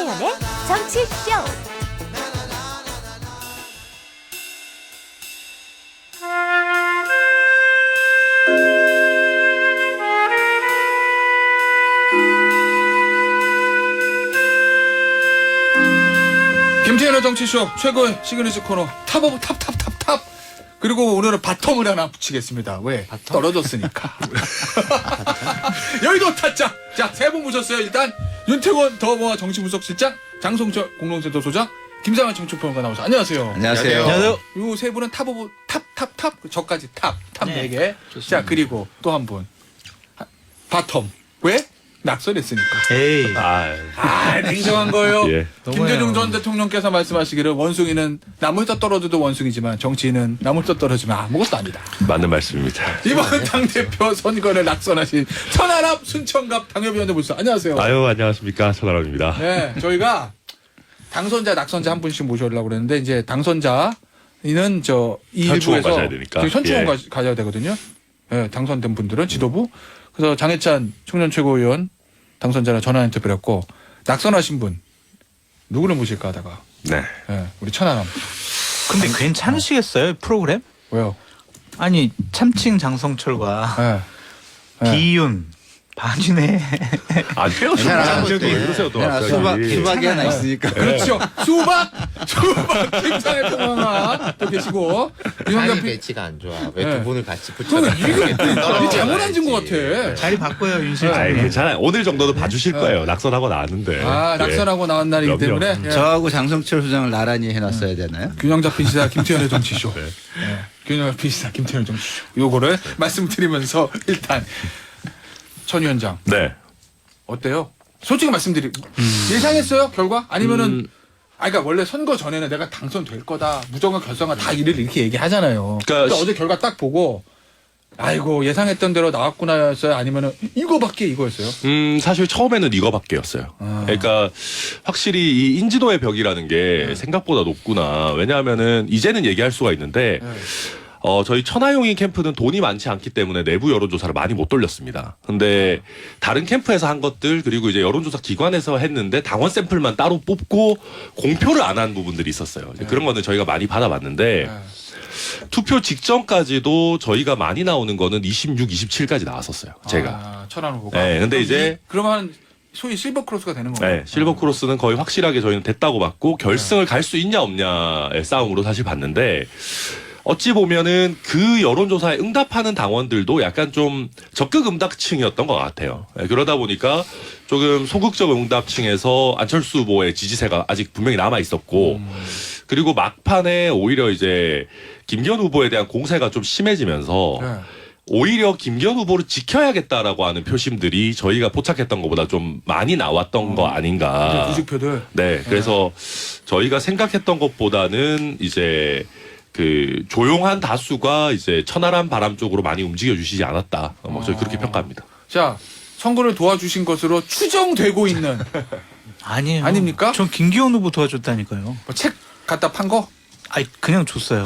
김태현의 정치쇼. 김태현의 정치쇼 최고의 시그니처 코너 탑 오브 탑 탑 탑 탑. 그리고 오늘은 바텀을 하나 붙이겠습니다. 왜? 떨어졌으니까. 여의도 타짜. 자, 세 분 모셨어요. 일단 윤태권 더모아 정치분석실장, 장성철 공동센터 소장, 김상환 정치평론가 나오셨어요. 안녕하세요. 안녕하세요. 요 세 분은 탑 오브 탑 탑 탑. 저까지 탑 4개. 자, 그리고 또 한 분. 바텀. 왜? 낙선했으니까. 에이. 냉정한 거예요. 예. 김대중 전 대통령께서 말씀하시기를 원숭이는 나무에 떠 떨어져도 원숭이지만 정치인은 나무에 떠 떨어지면 아무것도 아니다. 맞는 말씀입니다. 이번 당대표 선거를 낙선하신 천하람 순천갑 당협위원회 모셨어요. 안녕하세요. 아유, 안녕하십니까. 천하람입니다. 네, 저희가 당선자, 낙선자 한 분씩 모셔오려고 그랬는데 이제 당선자는 이 현충원 일부에서 가셔야 되니까. 현충원 예. 가셔야 되거든요. 네, 당선된 분들은 지도부. 그래서 장해찬 청년 최고위원 당선자랑 전화 인터뷰를 했고 낙선하신 분 누구를 모실까 하다가 네. 네, 우리 천하람. 근데 괜찮으시겠어요 프로그램? 왜요? 아니 참칭 장성철과 네. 비윤 반윤의 아, 괜찮아. 왜 그러세요, 또 괜찮아. 갑자기. 수박이 하나 있으니까. 그렇죠. 수박 김상해 평론가 또 계시고 유영남 사이 피. 배치가 안 좋아. 왜 네. 두 분을 같이 그러면 붙여서 이게 잘못 앉은 것 같아. 자리 바꿔요 윤 아이, 실장님. 괜찮아요. 오늘 정도는 봐주실 거예요. 낙선하고 나왔는데. 아, 낙선하고 나온 날이기 그럼요. 때문에 예. 저하고 장성철 소장을 나란히 해놨어야 되나요? 균형 잡힌 시사 김태현의 정치쇼. 네. 예. 균형 잡힌 시사 김태현의 정치쇼. 요거를 말씀드리면서 일단 천 위원장 네. 어때요? 솔직히 말씀드리고 예상했어요 결과? 아니면은 그러니까 원래 선거 전에는 내가 당선될 거다 무조건 결선가 다 이렇게 얘기하잖아요. 그러니까 근데 어제 결과 딱 보고 아이고 예상했던 대로 나왔구나였어요? 아니면은 이거밖에 이거였어요? 사실 처음에는 이거밖에였어요. 그러니까 확실히 이 인지도의 벽이라는 게 생각보다 높구나. 왜냐하면은 이제는 얘기할 수가 있는데 저희 천하용인 캠프는 돈이 많지 않기 때문에 내부 여론조사를 많이 못 돌렸습니다. 근데 다른 캠프에서 한 것들 그리고 이제 여론조사 기관에서 했는데 당원 샘플만 따로 뽑고 공표를 안 한 부분들이 있었어요. 이제 그런 거는 저희가 많이 받아봤는데 투표 직전까지도 저희가 많이 나오는 거는 26, 27까지 나왔었어요. 제가. 천안 후보가. 네, 근데 이제 그러면 소위 실버 크로스가 되는 거예요. 네, 실버 크로스는 거의 확실하게 저희는 됐다고 봤고 결승을 갈 수 있냐 없냐의 싸움으로 사실 봤는데 어찌 보면은 그 여론조사에 응답하는 당원들도 약간 좀 적극 응답층이었던 것 같아요. 네, 그러다 보니까 조금 소극적 응답층에서 안철수 후보의 지지세가 아직 분명히 남아 있었고 그리고 막판에 오히려 이제 김기현 후보에 대한 공세가 좀 심해지면서 네. 오히려 김기현 후보를 지켜야겠다라고 하는 표심들이 저희가 포착했던 것보다 좀 많이 나왔던 거 아닌가. 구식표들. 네, 그래서 저희가 생각했던 것보다는 이제 그 조용한 다수가 이제 천하람 바람 쪽으로 많이 움직여 주시지 않았다. 뭐 저희 그렇게 평가합니다. 자, 선거를 도와주신 것으로 추정되고 있는 아니에요. 아닙니까? 전 김기현 후보 도와줬다니까요. 뭐 책 갖다 판 거? 아니 그냥 줬어요.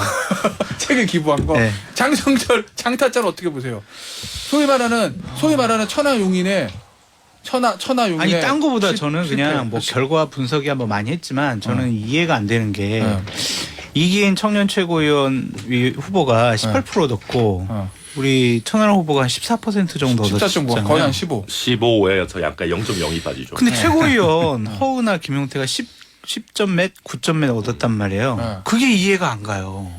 책을 기부한 거? 네. 장성철 장타자는 어떻게 보세요? 소위 말하는 천하용인의 천하용인의 아니 딴 거보다 저는 실패. 그냥 뭐 결과 분석이 한번 많이 했지만 저는 이해가 안 되는 게 이기인 청년 최고위원 후보가 18% 얻었고 우리 천하람 후보가 한 14% 정도 14.5 얻었잖아요. 거의 한 15. 15에서 약간 0.0이 빠지죠. 근데 최고위원 허은하 김용태가 10점 몇 9점 몇 얻었단 말이에요. 네. 그게 이해가 안 가요.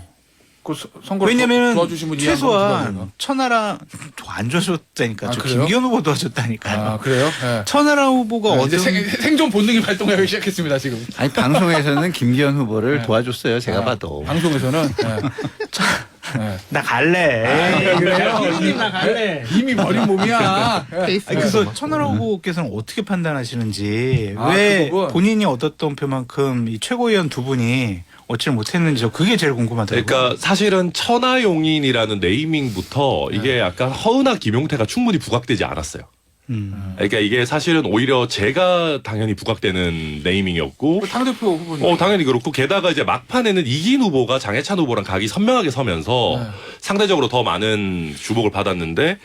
그 선거를 왜냐면 도와주신 분 이해한 건 최소한 천하람 안 도와줬다니까. 아, 저 그래요? 김기현 후보 도와줬다니까요. 아 그래요? 네. 천하람 후보가 이제 얻은 생존 본능이 발동하기 시작했습니다 지금. 아니 방송에서는 김기현 후보를 네. 도와줬어요. 제가 봐도. 방송에서는 네. 나 갈래. 그래요? 나 갈래. 이미 버린 몸이야. 네. 아니, 그래서 천하람 후보께서는 어떻게 판단하시는지 아, 왜 그 부분? 본인이 얻었던 표만큼 이 최고위원 두 분이 얻지를 못했는지 저 그게 제일 궁금하더라고요. 그러니까 사실은 천하용인이라는 네이밍부터 이게 약간 허은하 김용태가 충분히 부각되지 않았어요. 그러니까 이게 사실은 오히려 제가 당연히 부각되는 네이밍이었고 당대표 후보님. 당연히 그렇고 게다가 이제 막판에는 이긴 후보가 장해찬 후보랑 각이 선명하게 서면서 네. 상대적으로 더 많은 주목을 받았는데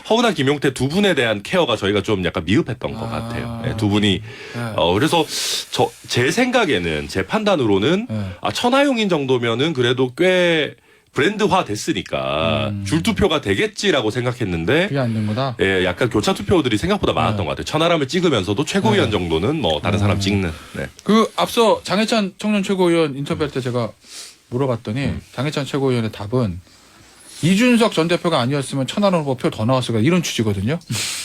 허은하 김용태 두 분에 대한 케어가 저희가 좀 약간 미흡했던 것 같아요. 네, 두 분이 네. 그래서 제 생각에는 제 판단으로는 네. 천하용인 정도면은 그래도 꽤 브랜드화 됐으니까 줄투표가 되겠지라고 생각했는데 그게 안 된 거다. 예, 약간 교차 투표들이 생각보다 많았던 것 같아요. 천하람을 찍으면서도 최고위원 정도는 뭐 다른 사람 찍는. 네. 그 앞서 장해찬 청년 최고위원 인터뷰할 때 제가 물어봤더니 장해찬 최고위원의 답은 이준석 전 대표가 아니었으면 천하람 후보 표 더 나왔을 거다 이런 취지거든요.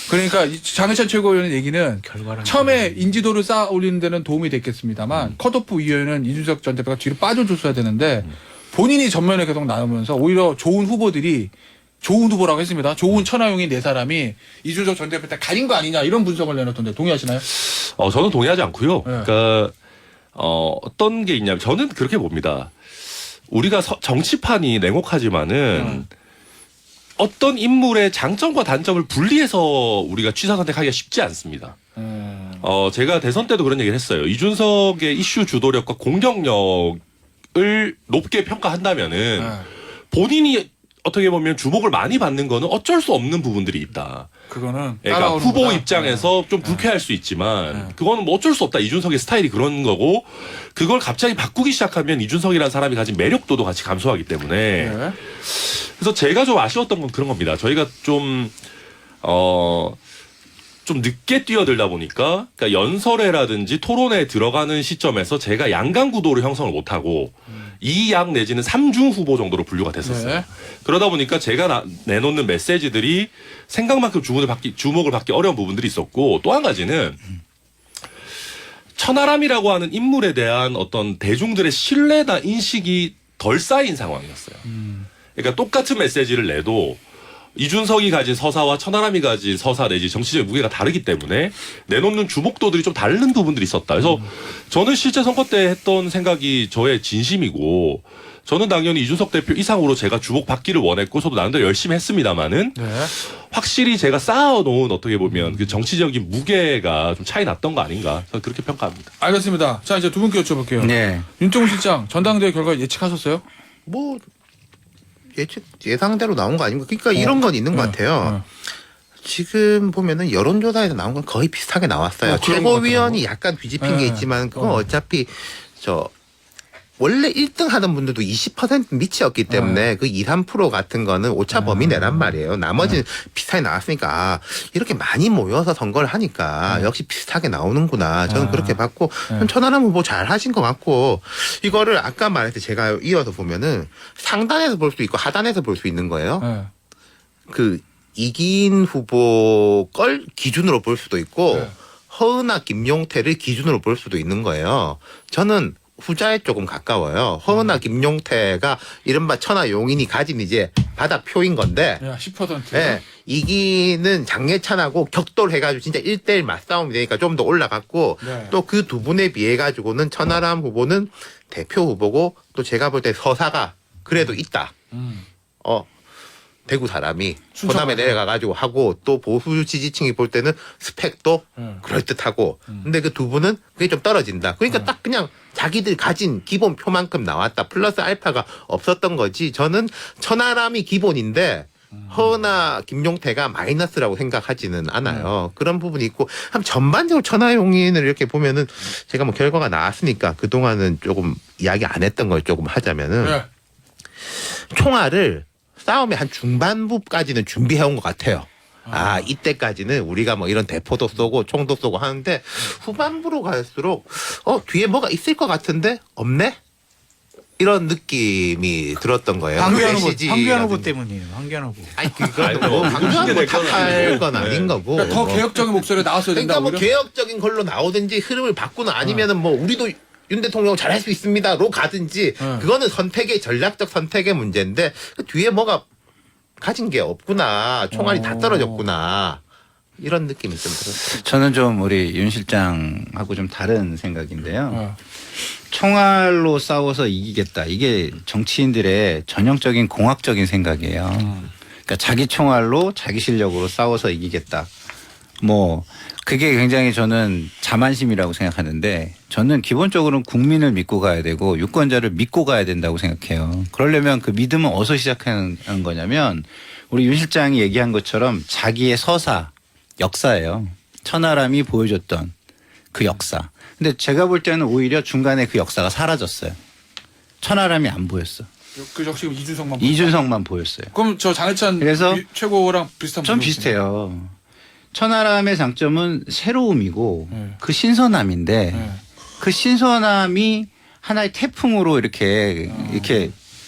그러니까 이 장해찬 최고위원의 얘기는 처음에 인지도를 쌓아 올리는 데는 도움이 됐겠습니다만 컷오프 이후에는 이준석 전 대표가 뒤로 빠져줬어야 되는데 본인이 전면에 계속 나오면서 오히려 좋은 후보들이 좋은 후보라고 했습니다. 좋은 천하용인 네 사람이 이준석 전 대표 때 가린 거 아니냐 이런 분석을 내놨던데 동의하시나요? 저는 동의하지 않고요. 네. 그러니까 어떤 게 있냐면 저는 그렇게 봅니다. 우리가 정치판이 냉혹하지만은 어떤 인물의 장점과 단점을 분리해서 우리가 취사 선택하기가 쉽지 않습니다. 제가 대선 때도 그런 얘기를 했어요. 이준석의 이슈 주도력과 공격력을 높게 평가한다면은 본인이 어떻게 보면 주목을 많이 받는 거는 어쩔 수 없는 부분들이 있다. 그거는 그러니까 따라오는 후보 거다. 입장에서 좀 불쾌할 수 있지만 그거는 뭐 어쩔 수 없다. 이준석의 스타일이 그런 거고 그걸 갑자기 바꾸기 시작하면 이준석이라는 사람이 가진 매력도도 같이 감소하기 때문에 네. 그래서 제가 좀 아쉬웠던 건 그런 겁니다. 저희가 좀 늦게 뛰어들다 보니까 그러니까 연설회라든지 토론회에 들어가는 시점에서 제가 양강 구도를 형성을 못하고 2양 내지는 3중 후보 정도로 분류가 됐었어요. 네. 그러다 보니까 제가 내놓는 메시지들이 생각만큼 주목을 받기 어려운 부분들이 있었고 또 한 가지는 천하람이라고 하는 인물에 대한 어떤 대중들의 신뢰나 인식이 덜 쌓인 상황이었어요. 그러니까 똑같은 메시지를 내도 이준석이 가진 서사와 천하람이 가진 서사 내지 정치적인 무게가 다르기 때문에 내놓는 주목도들이 좀 다른 부분들이 있었다. 그래서 저는 실제 선거 때 했던 생각이 저의 진심이고 저는 당연히 이준석 대표 이상으로 제가 주목받기를 원했고 저도 나름대로 열심히 했습니다마는 네. 확실히 제가 쌓아놓은 어떻게 보면 그 정치적인 무게가 좀 차이 났던 거 아닌가 저는 그렇게 평가합니다. 알겠습니다. 자 이제 두 분께 여쭤볼게요. 네. 윤종훈 실장 전당대회 결과 예측하셨어요? 뭐 예상대로 나온 거 아닙니까? 그러니까 이런 건 있는 것 같아요. 지금 보면은 여론조사에서 나온 건 거의 비슷하게 나왔어요. 그런 최고위원이 약간 뒤집힌 게 있지만 그건 어차피 원래 1등 하던 분들도 20% 밑이었기 때문에 그 2, 3% 같은 거는 오차 범위 내란 말이에요. 나머지는 비슷하게 나왔으니까 이렇게 많이 모여서 선거를 하니까 역시 비슷하게 나오는구나. 저는 그렇게 봤고 천하람 후보 잘 하신 것 같고 이거를 아까 말했듯이 제가 이어서 보면은 상단에서 볼 수 있고 하단에서 볼 수 있는 거예요. 네. 그 이긴 후보 걸 기준으로 볼 수도 있고 네. 허은하 김용태를 기준으로 볼 수도 있는 거예요. 저는 후자에 조금 가까워요. 허은하 김용태가 이른바 천하용인이 가진 이제 바닥표인 건데 야, 10%. 네, 이기는 장예찬하고 격돌해가지고 진짜 1대1 맞싸움이 되니까 좀 더 올라갔고 네. 또 그 두 분에 비해 가지고는 천하람 후보는 대표 후보고 또 제가 볼 때 서사가 그래도 있다. 대구 사람이 호남에 내려가가지고 하고 또 보수 지지층이 볼 때는 스펙도 그럴듯하고 근데 그 두 분은 그게 좀 떨어진다. 그러니까 딱 그냥 자기들 가진 기본 표만큼 나왔다. 플러스 알파가 없었던 거지. 저는 천하람이 기본인데 허은하 김용태가 마이너스라고 생각하지는 않아요. 그런 부분이 있고 한 전반적으로 천하용인을 이렇게 보면은 제가 뭐 결과가 나왔으니까 그동안은 조금 이야기 안 했던 걸 조금 하자면은 네. 총알을 싸움의 한 중반부까지는 준비해온 것 같아요. 이때까지는 우리가 뭐 이런 대포도 쏘고 총도 쏘고 하는데 후반부로 갈수록 뒤에 뭐가 있을 것 같은데 없네? 이런 느낌이 들었던 거예요. 황교안 황교안 후보 때문이에요. 황교안 후보. 아니 그건 뭐 황교안 후보 탓할 건 아닌 거고. 그러니까 더 개혁적인 목소리가 나왔어야 된다. 그러니까 뭐 오히려? 개혁적인 걸로 나오든지 흐름을 바꾸는 아니면은 뭐 우리도 윤 대통령 잘할 수 있습니다로 가든지 그거는 선택의 전략적 선택의 문제인데 그 뒤에 뭐가 가진 게 없구나. 총알이 다 떨어졌구나. 이런 느낌이 좀 들었어요. 저는 좀 우리 윤 실장하고 좀 다른 생각인데요. 총알로 싸워서 이기겠다. 이게 정치인들의 전형적인 공학적인 생각이에요. 그러니까 자기 총알로 자기 실력으로 싸워서 이기겠다. 뭐 그게 굉장히 저는 자만심이라고 생각하는데 저는 기본적으로는 국민을 믿고 가야 되고 유권자를 믿고 가야 된다고 생각해요. 그러려면 그 믿음은 어디서 시작하는 거냐면 우리 윤 실장이 얘기한 것처럼 자기의 서사, 역사예요. 천하람이 보여줬던 그 역사. 근데 제가 볼 때는 오히려 중간에 그 역사가 사라졌어요. 천하람이 안 보였어. 그 역시 이준석만. 이준석만 보였어요. 그럼 저 장해찬 그래서 최고랑 비슷한. 좀 분이시네요. 비슷해요. 천하람의 장점은 새로움이고 네. 그 신선함인데 네. 그 신선함이 하나의 태풍으로 이렇게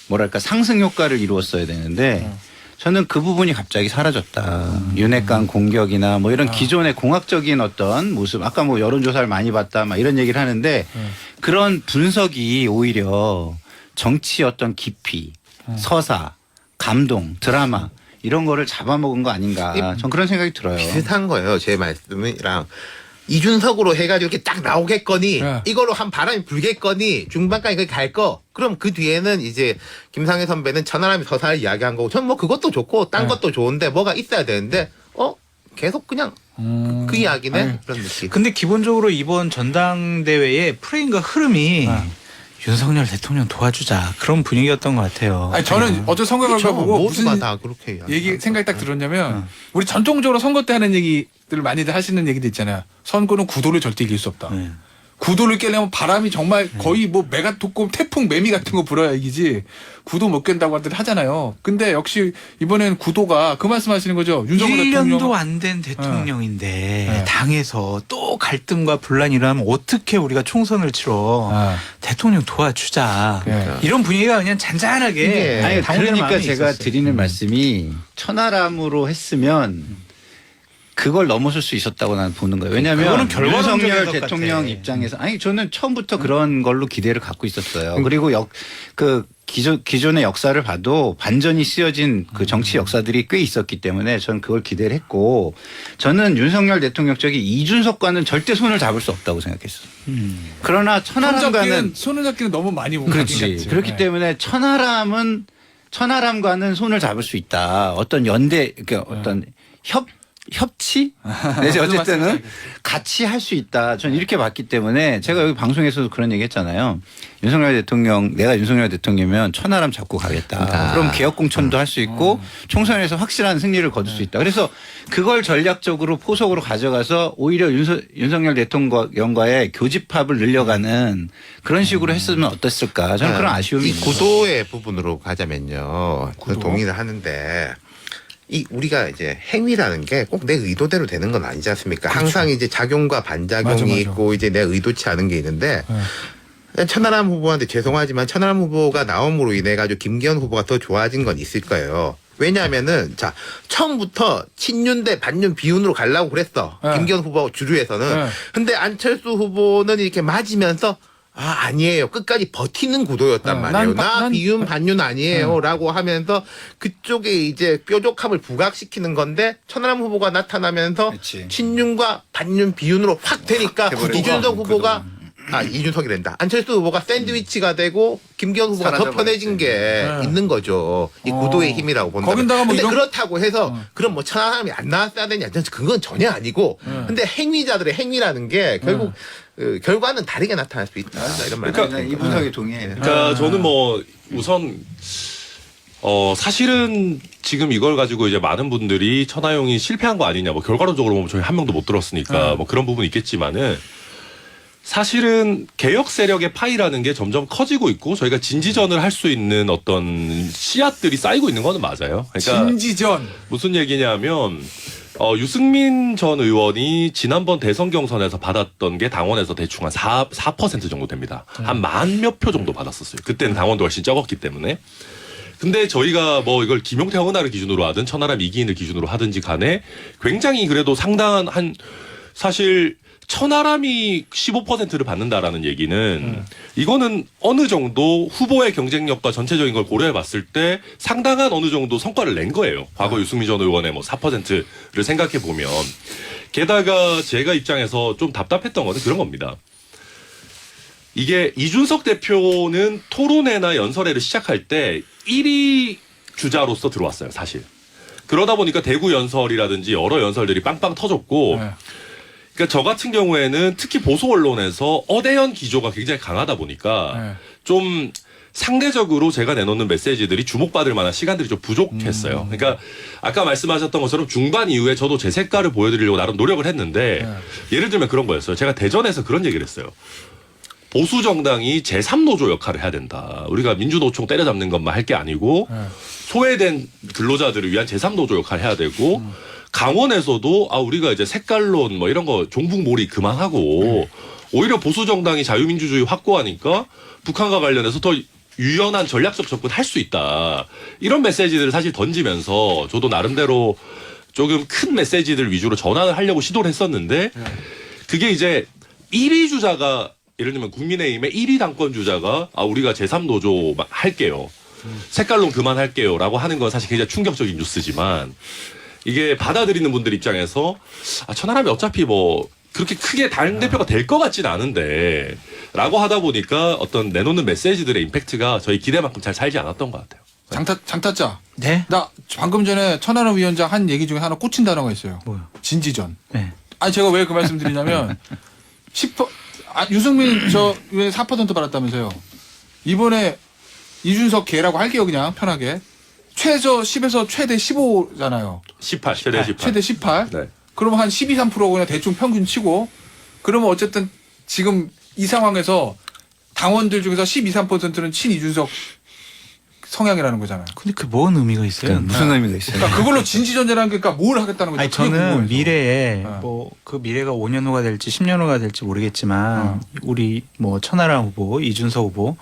뭐랄까 상승 효과를 이루었어야 되는데 저는 그 부분이 갑자기 사라졌다. 윤핵관 공격이나 뭐 이런 기존의 공학적인 어떤 모습 아까 뭐 여론조사를 많이 봤다 막 이런 얘기를 하는데 그런 분석이 오히려 정치 어떤 깊이 서사 감동 드라마 이런 거를 잡아먹은 거 아닌가. 전 그런 생각이 들어요. 비슷한 거예요. 제 말씀이랑. 이준석으로 해가지고 이렇게 딱 나오겠거니 네. 이걸로 한 바람이 불겠거니 중반까지 거기 갈 거. 그럼 그 뒤에는 이제 김상혜 선배는 천하람이 서사를 이야기한 거고 전 뭐 그것도 좋고 딴 네. 것도 좋은데 뭐가 있어야 되는데 계속 그냥 그 이야기네 아니, 그런 느낌. 근데 기본적으로 이번 전당대회의 프레임과 흐름이 네. 윤석열 대통령 도와주자 그런 분위기였던 것 같아요. 아니 저는 어제 선거 결과 보고 모두가 무슨 다 그렇게 얘기 생각이 딱 들었냐면 우리 전통적으로 선거 때 하는 얘기들 많이들 하시는 얘기도 있잖아요. 선거는 구도를 절대 이길 수 없다. 네. 구도를 깨려면 바람이 정말 거의 뭐 메가토급 태풍 매미 같은 거 불어야 이기지 구도 못 깬다고 하잖아요. 근데 역시 이번에는 구도가 그 말씀하시는 거죠. 윤석열 1년도 대통령 안 된 대통령인데 네. 당에서 또 갈등과 분란이 일어나면 어떻게 우리가 총선을 치러 대통령 도와주자. 그러니까. 이런 분위기가 그냥 잔잔하게 이게 아니 당원들 그러니까 마음에 제가 있었어요. 드리는 말씀이 천하람으로 했으면 그걸 넘어설 수 있었다고 나는 보는 거예요. 왜냐하면 그거는 결과론적인 윤석열 것 대통령 같아. 입장에서 아니 저는 처음부터 그런 걸로 기대를 갖고 있었어요. 그리고 기존의 역사를 봐도 반전이 쓰여진 그 정치 역사들이 꽤 있었기 때문에 저는 그걸 기대를 했고 저는 윤석열 대통령 쪽이 이준석과는 절대 손을 잡을 수 없다고 생각했어요. 그러나 천하람과는 손을 잡기는 너무 많이 온 그렇지. 그렇기 때문에 천하람과는 손을 잡을 수 있다. 어떤 연대, 그러니까 어떤 협치? 내지 어쨌든은 같이 할 수 있다. 저는 이렇게 봤기 때문에 제가 여기 방송에서도 그런 얘기 했잖아요. 내가 윤석열 대통령이면 천하람 잡고 가겠다. 그럼 개혁공천도 할 수 있고 총선에서 확실한 승리를 거둘 수 있다. 그래서 그걸 전략적으로 포석으로 가져가서 오히려 윤석열 대통령과의 교집합을 늘려가는 그런 식으로 했으면 어땠을까. 저는 그런 아쉬움이 이 있는 구도의 부분으로 가자면요. 구도? 동의를 하는데 우리가 이제 행위라는 게 꼭 내 의도대로 되는 건 아니지 않습니까? 항상 이제 작용과 반작용이 맞아, 맞아. 있고 이제 내 의도치 않은 게 있는데 천하람 후보한테 죄송하지만 천하람 후보가 나옴으로 인해 가지고 김기현 후보가 더 좋아진 건 있을 거예요. 왜냐하면은 자 처음부터 친윤 대 반윤 비윤으로 가려고 그랬어. 네. 김기현 후보 주류에서는. 네. 근데 안철수 후보는 이렇게 맞으면서 아니에요. 끝까지 버티는 구도였단 네. 말이에요. 난 나 비윤 반윤 아니에요. 라고 하면서 그쪽에 이제 뾰족함을 부각시키는 건데 천하람 후보가 나타나면서 그치. 친윤과 반윤 비윤으로 확 되니까 해버리고. 이준석 후보가 이준석이란다. 안철수 후보가 샌드위치가 되고 김기현 후보가 더 사라져버렸지. 편해진 게 있는 거죠. 이 구도의 힘이라고 본다. 거긴다가 뭐 근데 이런- 그렇다고 해서 그럼 뭐 천하람이 안 나왔어야 되냐? 그건 전혀 아니고. 근데 행위자들의 행위라는 게 결국 결과는 다르게 나타날 수 있다. 이런 말. 그러니까 이 분석에 동의해요. 그러니까 저는 뭐 우선 사실은 지금 이걸 가지고 이제 많은 분들이 천하용이 실패한 거 아니냐, 뭐 결과론적으로 보면 저희 한 명도 못 들었으니까 뭐 그런 부분이 있겠지만은 사실은 개혁 세력의 파이라는 게 점점 커지고 있고 저희가 진지전을 할 수 있는 어떤 씨앗들이 쌓이고 있는 거는 맞아요. 그러니까 진지전. 무슨 얘기냐면 유승민 전 의원이 지난번 대선 경선에서 받았던 게 당원에서 대충 한 4% 정도 됩니다. 한 10,000몇 표 정도 받았었어요. 그때는 당원도 훨씬 적었기 때문에. 근데 저희가 뭐 이걸 김용태 허은하를 기준으로 하든 천하람 이기인을 기준으로 하든지 간에 굉장히 그래도 상당한 사실 천하람이 15%를 받는다라는 얘기는 이거는 어느 정도 후보의 경쟁력과 전체적인 걸 고려해 봤을 때 상당한 어느 정도 성과를 낸 거예요. 과거 유승민 전 의원의 뭐 4%를 생각해 보면. 게다가 제가 입장에서 좀 답답했던 것은 그런 겁니다. 이게 이준석 대표는 토론회나 연설회를 시작할 때 1위 주자로서 들어왔어요, 사실. 그러다 보니까 대구 연설이라든지 여러 연설들이 빵빵 터졌고 네. 그러니까 저 같은 경우에는 특히 보수 언론에서 어대연 기조가 굉장히 강하다 보니까 네. 좀 상대적으로 제가 내놓는 메시지들이 주목받을 만한 시간들이 좀 부족했어요. 그러니까 아까 말씀하셨던 것처럼 중반 이후에 저도 제 색깔을 보여드리려고 나름 노력을 했는데 예를 들면 그런 거였어요. 제가 대전에서 그런 얘기를 했어요. 보수 정당이 제3노조 역할을 해야 된다. 우리가 민주노총 때려잡는 것만 할 게 아니고 소외된 근로자들을 위한 제3노조 역할을 해야 되고 강원에서도 우리가 이제 색깔론 뭐 이런 거 종북몰이 그만하고 오히려 보수 정당이 자유민주주의 확고하니까 북한과 관련해서 더 유연한 전략적 접근할 수 있다. 이런 메시지들을 사실 던지면서 저도 나름대로 조금 큰 메시지들 위주로 전환을 하려고 시도를 했었는데 그게 이제 1위 주자가 예를 들면 국민의힘의 1위 당권 주자가 우리가 제3노조 할게요. 색깔론 그만할게요. 라고 하는 건 사실 굉장히 충격적인 뉴스지만 이게 받아들이는 분들 입장에서 천하람이 어차피 뭐 그렇게 크게 당대표가 될 것 같지는 않은데 라고 하다 보니까 어떤 내놓는 메시지들의 임팩트가 저희 기대만큼 잘 살지 않았던 것 같아요. 장타짜. 네. 나 방금 전에 천하람 위원장 한 얘기 중에 하나 꽂힌 단어가 있어요. 뭐요? 진지전. 네. 아니 제가 왜 그 말씀 드리냐면 10%, 유승민 저 왜 4% 받았다면서요. 이번에 이준석 개라고 할게요 그냥 편하게. 최저 10에서 최대 15잖아요. 18, 최대 18. 최대 18. 네. 그러면 한 12, 3% 그냥 대충 평균 치고 그러면 어쨌든 지금 이 상황에서 당원들 중에서 12, 3%는 친이준석 성향이라는 거잖아요. 근데 그 뭔 의미가 있어요? 무슨 의미가 있어요? 그러니까 그걸로 진지전제라는 게 그러니까 뭘 하겠다는 거죠. 아니 그게 저는 궁금해서. 미래에 네. 뭐 그 미래가 5년 후가 될지 10년 후가 될지 모르겠지만 우리 뭐 천하람 후보, 이준석 후보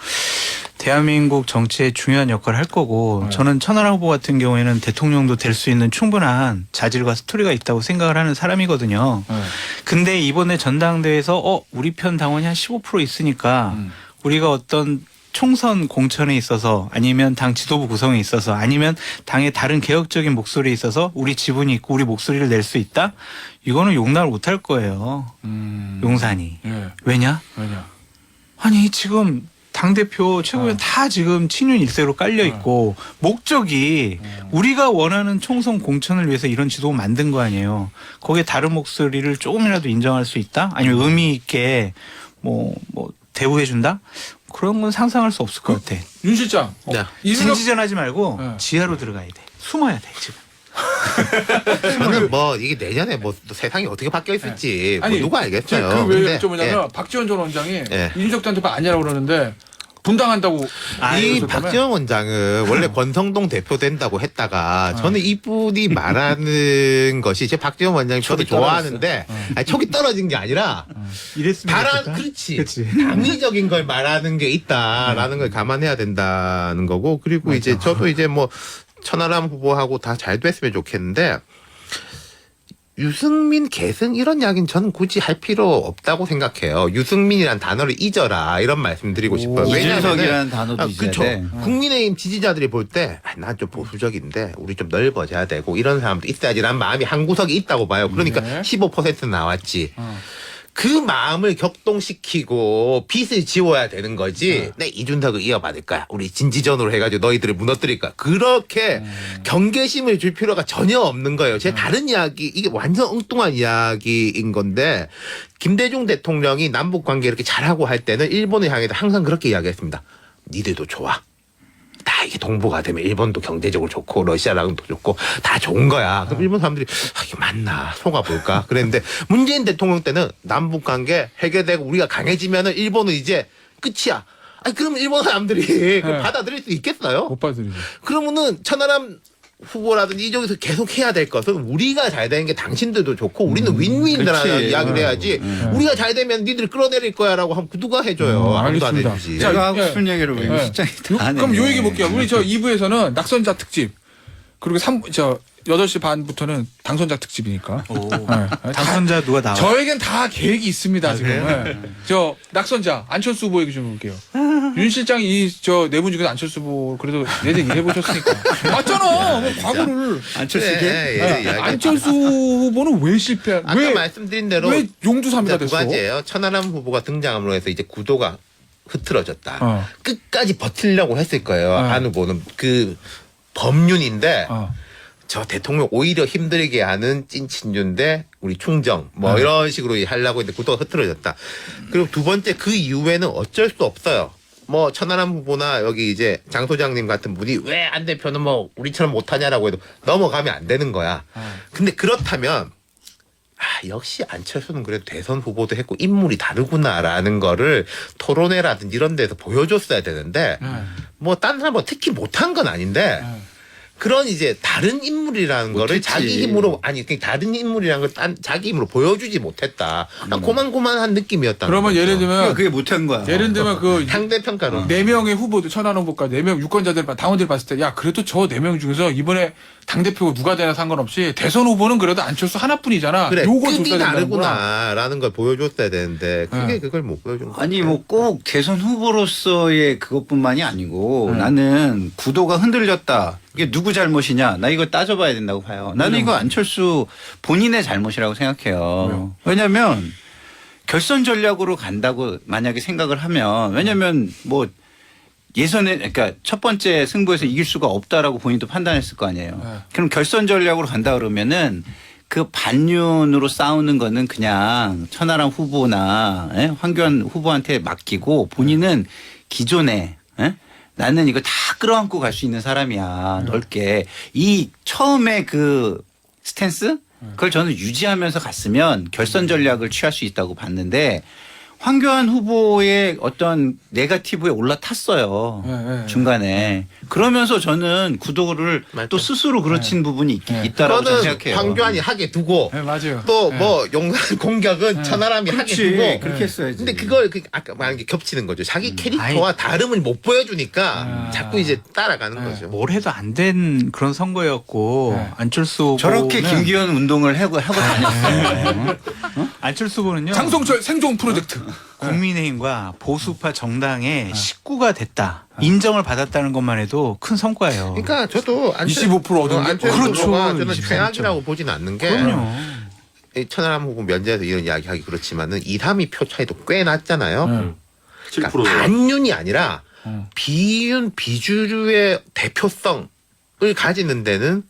대한민국 정치에 중요한 역할을 할 거고 네. 저는 천하람 후보 같은 경우에는 대통령도 될 수 있는 충분한 자질과 스토리가 있다고 생각을 하는 사람이거든요. 네. 근데 이번에 전당대회에서 우리 편 당원이 한 15% 있으니까 우리가 어떤 총선 공천에 있어서 아니면 당 지도부 구성에 있어서 아니면 당의 다른 개혁적인 목소리에 있어서 우리 지분이 있고 우리 목소리를 낼 수 있다? 이거는 용납을 못할 거예요. 용산이. 예. 왜냐? 왜냐? 아니 지금 당대표 최고위원 다 지금 친윤 일세로 깔려 있고 목적이 우리가 원하는 총선 공천을 위해서 이런 지도부 만든 거 아니에요. 거기에 다른 목소리를 조금이라도 인정할 수 있다? 아니면 의미 있게 뭐 대우해 준다? 그런 건 상상할 수 없을 것 같아. 윤 실장. 네. 이준석 진지전 하지 말고 네. 지하로 들어가야 돼. 숨어야 돼 지금. 저는 뭐 이게 내년에 뭐 또 세상이 어떻게 바뀌어 있을지 뭐 누가 알겠어요. 제가 그왜 근데, 여쭤보냐면 박지원 전 원장이 예. 이준석 대표 아니라고 그러는데 분당한다고 이 그러셨다며? 박지원 원장은 원래 권성동 대표 된다고 했다가 저는 이분이 말하는 것이 제 박지원 원장이 저도 좋아하는데 아니, 촉이 떨어진 게 아니라 이랬으면 좋겠다. 그렇지. 그치. 당위적인 걸 말하는 게 있다라는 걸 감안해야 된다는 거고 그리고 이제 저도 이제 뭐 천하람 후보하고 다 잘 됐으면 좋겠는데 유승민 계승 이런 이야기는 저는 굳이 할 필요 없다고 생각해요. 유승민이란 단어를 잊어라 이런 말씀 드리고 싶어요. 이준석이라는 단어도 있어야 그렇죠. 돼. 국민의힘 지지자들이 볼 때 난 좀 보수적인데 우리 좀 넓어져야 되고 이런 사람도 있어야지라는 마음이 한 구석이 있다고 봐요. 그러니까 네. 15% 나왔지. 그 마음을 격동시키고 빚을 지워야 되는 거지. 내 이준석을 이어받을 거야. 우리 진지전으로 해가지고 너희들을 무너뜨릴 거야. 그렇게 경계심을 줄 필요가 전혀 없는 거예요. 제 다른 이야기 이게 완전 엉뚱한 이야기인 건데 김대중 대통령이 남북 관계 이렇게 잘하고 할 때는 일본을 향해서 항상 그렇게 이야기했습니다. 니들도 좋아. 다 이게 동북아 되면 일본도 경제적으로 좋고 러시아랑도 좋고 다 좋은 거야. 그럼 일본 사람들이 이게 맞나 속아볼까 그랬는데 문재인 대통령 때는 남북관계 해결되고 우리가 강해지면은 일본은 이제 끝이야. 아니 그러면 일본 사람들이 그걸 받아들일 수 있겠어요? 못 받으리죠. 그러면은 천하람 후보라든지 이쪽에서 계속 해야 될 것은 우리가 잘 되는 게 당신들도 좋고 우리는 윈윈이라는 그치. 이야기를 해야지 우리가 잘 되면 니들이 끌어내릴 거야라고 하면 누가 해줘요. 아무도 안 알겠습니다. 해주지. 자, 제가 하고 예. 싶은 얘기를 왜 예. 실장이 다 하네. 그럼 요 얘기 볼게요. 우리 저 2부에서는 낙선자 특집 그리고 8시 반부터는 당선자 특집이니까. 네. 당선자 누가 나와? 저에겐 다 계획이 있습니다 지금. 그래요? 네. 저 낙선자 안철수 후보 얘기 좀 볼게요. 윤 실장이 이 저 네 분 중에서 안철수 후보 그래도 얘기 해보셨으니까 맞잖아. 뭐 과거를. 안철수게? 네, 안철수 후보는 왜 실패한? 아까 왜 말씀드린 대로 왜 용두사미가 두 됐어? 가지예요. 천하람 후보가 등장함으로 해서 이제 구도가 흐트러졌다. 어. 끝까지 버틸려고 했을 거예요. 어. 안 후보는 그 법륜인데 어. 저 대통령 오히려 힘들게 하는 찐친윤대 우리 충정 뭐 이런 식으로 하려고 했는데 그것도 흐트러졌다. 그리고 두 번째 그 이후에는 어쩔 수 없어요. 뭐 천하람 후보나 여기 이제 장 소장님 같은 분이 왜 안 대표는 뭐 우리처럼 못하냐라고 해도 넘어가면 안 되는 거야. 근데 그렇다면 역시 안철수는 그래도 대선 후보도 했고 인물이 다르구나라는 거를 토론회라든지 이런 데서 보여줬어야 되는데 뭐 딴 사람은 특히 못한 건 아닌데 그런 이제 다른 인물이라는 거를 자기 힘으로 아니 다른 인물이라는 걸 자기 힘으로 보여주지 못했다. 고만고만한 느낌이었다. 그러면 예를 들면 그게 못한 거야. 예를 들면 그 상대평가로 4명의 후보들 천안 후보가 4명 유권자들 당원들 봤을 때 야 그래도 저 4명 중에서 이번에 당대표가 누가 되나 상관없이 대선 후보는 그래도 안철수 하나뿐이잖아. 그래 요걸 급이 줬어야 된다는 거야. 다르구나라는 걸 보여줬어야 되는데 그게 그걸 못 보여준 거야. 아니 뭐 꼭 대선 후보로서의 그것뿐만이 아니고 나는 구도가 흔들렸다. 이게 누구 잘못이냐? 나 이거 따져봐야 된다고 봐요. 나는 이거 안철수 본인의 잘못이라고 생각해요. 왜냐하면 결선 전략으로 간다고 만약에 생각을 하면 왜냐하면 뭐 예선에 그러니까 첫 번째 승부에서 이길 수가 없다라고 본인도 판단했을 거 아니에요. 그럼 결선 전략으로 간다 그러면은 그 반윤으로 싸우는 거는 그냥 천하람 후보나 황교안 후보한테 맡기고 본인은 기존에 나는 이거 다 끌어안고 갈 수 있는 사람이야. 넓게. 이 처음에 그 스탠스 그걸 저는 유지하면서 갔으면 결선 전략을 취할 수 있다고 봤는데 황교안 후보의 어떤 네거티브에 올라탔어요. 중간에. 그러면서 저는 구도를 또 스스로 그르친 부분이 있다라고 저는 그거는 생각해요. 황교안이 하게 두고 네, 맞아요. 또 뭐 용산 공격은 천하람이 하게 두고 그렇게 했어야지. 근데 그걸 아까 말한 게 겹치는 거죠. 자기 캐릭터와 다름을 못 보여주니까 자꾸 이제 따라가는 거죠. 뭘 해도 안 된 그런 선거였고 안철수 저렇게 후보는- 김기현 운동을 하고 다녔어요. 안철수 후보는요. 장성철 생존 프로젝트. 국민의힘과 보수파 정당의 식구가 됐다. 인정을 받았다는 것만 해도 큰 성과예요. 그러니까 저도 25% 얻은 게 안철수 그렇죠. 후보가 저는 23%. 최악이라고 보진 않는 게 그럼요. 이 천하람 후보 면제에서 이런 이야기하기 그렇지만은 2, 3위 표 차이도 꽤 났잖아요. 7%. 그러니까 반윤이 아니라 비윤 비주류의 대표성을 가지는 데는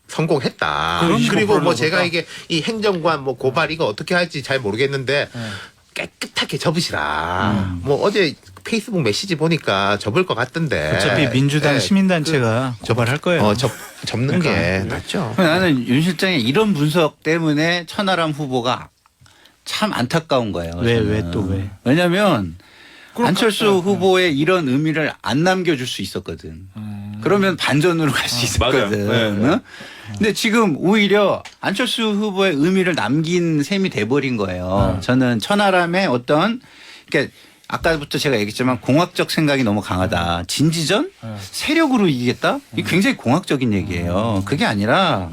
성공했다. 그리고 뭐 제가 이게 이 행정관 뭐 고발 이거 어떻게 할지 잘 모르겠는데 깨끗하게 접으시라. 뭐 어제 페이스북 메시지 보니까 접을 것 같던데. 어차피 민주당 네. 시민단체가 고발할 거예요. 접는 게 낫죠. 나는 윤 실장의 이런 분석 때문에 천하람 후보가 참 안타까운 거예요. 왜 또 왜? 왜냐하면 안철수 후보의 이런 의미를 안 남겨줄 수 있었거든. 그러면 반전으로 갈 수 있었거든. 맞아요. 네. 어? 근데 지금 오히려 안철수 후보의 의미를 남긴 셈이 돼버린 거예요. 저는 천하람의 어떤 그러니까 아까부터 제가 얘기했지만 공학적 생각이 너무 강하다. 진지전? 세력으로 이기겠다? 이게 굉장히 공학적인 얘기예요. 그게 아니라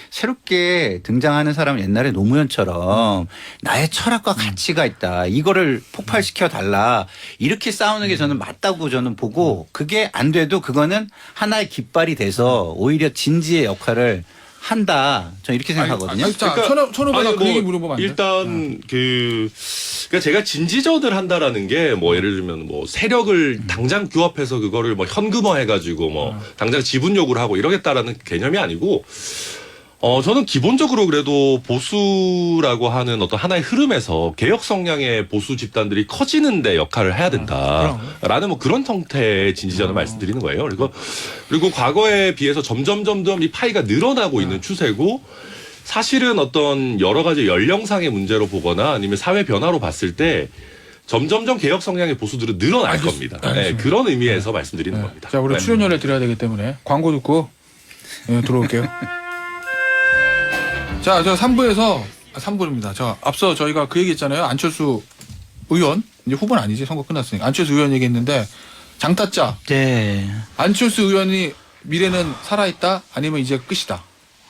새롭게 등장하는 사람은 옛날에 노무현처럼 나의 철학과 가치가 있다. 이거를 폭발시켜 달라. 이렇게 싸우는 게 저는 맞다고 저는 보고 그게 안 돼도 그거는 하나의 깃발이 돼서 오히려 진지의 역할을 한다. 저는 이렇게 생각하거든요. 자, 천 후보가 그 얘기 물어보면 안 돼? 일단 그러니까 제가 진지전을 한다라는 게 뭐 예를 들면 뭐 세력을 당장 규합해서 그거를 뭐 현금화 해가지고 뭐 당장 지분 요구를 하고 이러겠다라는 개념이 아니고 저는 기본적으로 그래도 보수라고 하는 어떤 하나의 흐름에서 개혁 성향의 보수 집단들이 커지는 데 역할을 해야 된다라는 뭐 그런 형태의 진지전을 말씀드리는 거예요. 그리고 과거에 비해서 점점 이 파이가 늘어나고 있는 추세고 사실은 어떤 여러 가지 연령상의 문제로 보거나 아니면 사회 변화로 봤을 때 점점 개혁 성향의 보수들은 늘어날 겁니다. 네, 그런 의미에서 말씀드리는 겁니다. 자, 우리 네. 출연료를 드려야 되기 때문에 광고 듣고 들어올게요. 자, 저 3부입니다. 저 앞서 저희가 그 얘기 했잖아요. 안철수 의원, 이제 후보는 아니지. 선거 끝났으니까. 안철수 의원 얘기했는데 장타짜. 네. 안철수 의원이 미래는 살아있다? 아니면 이제 끝이다?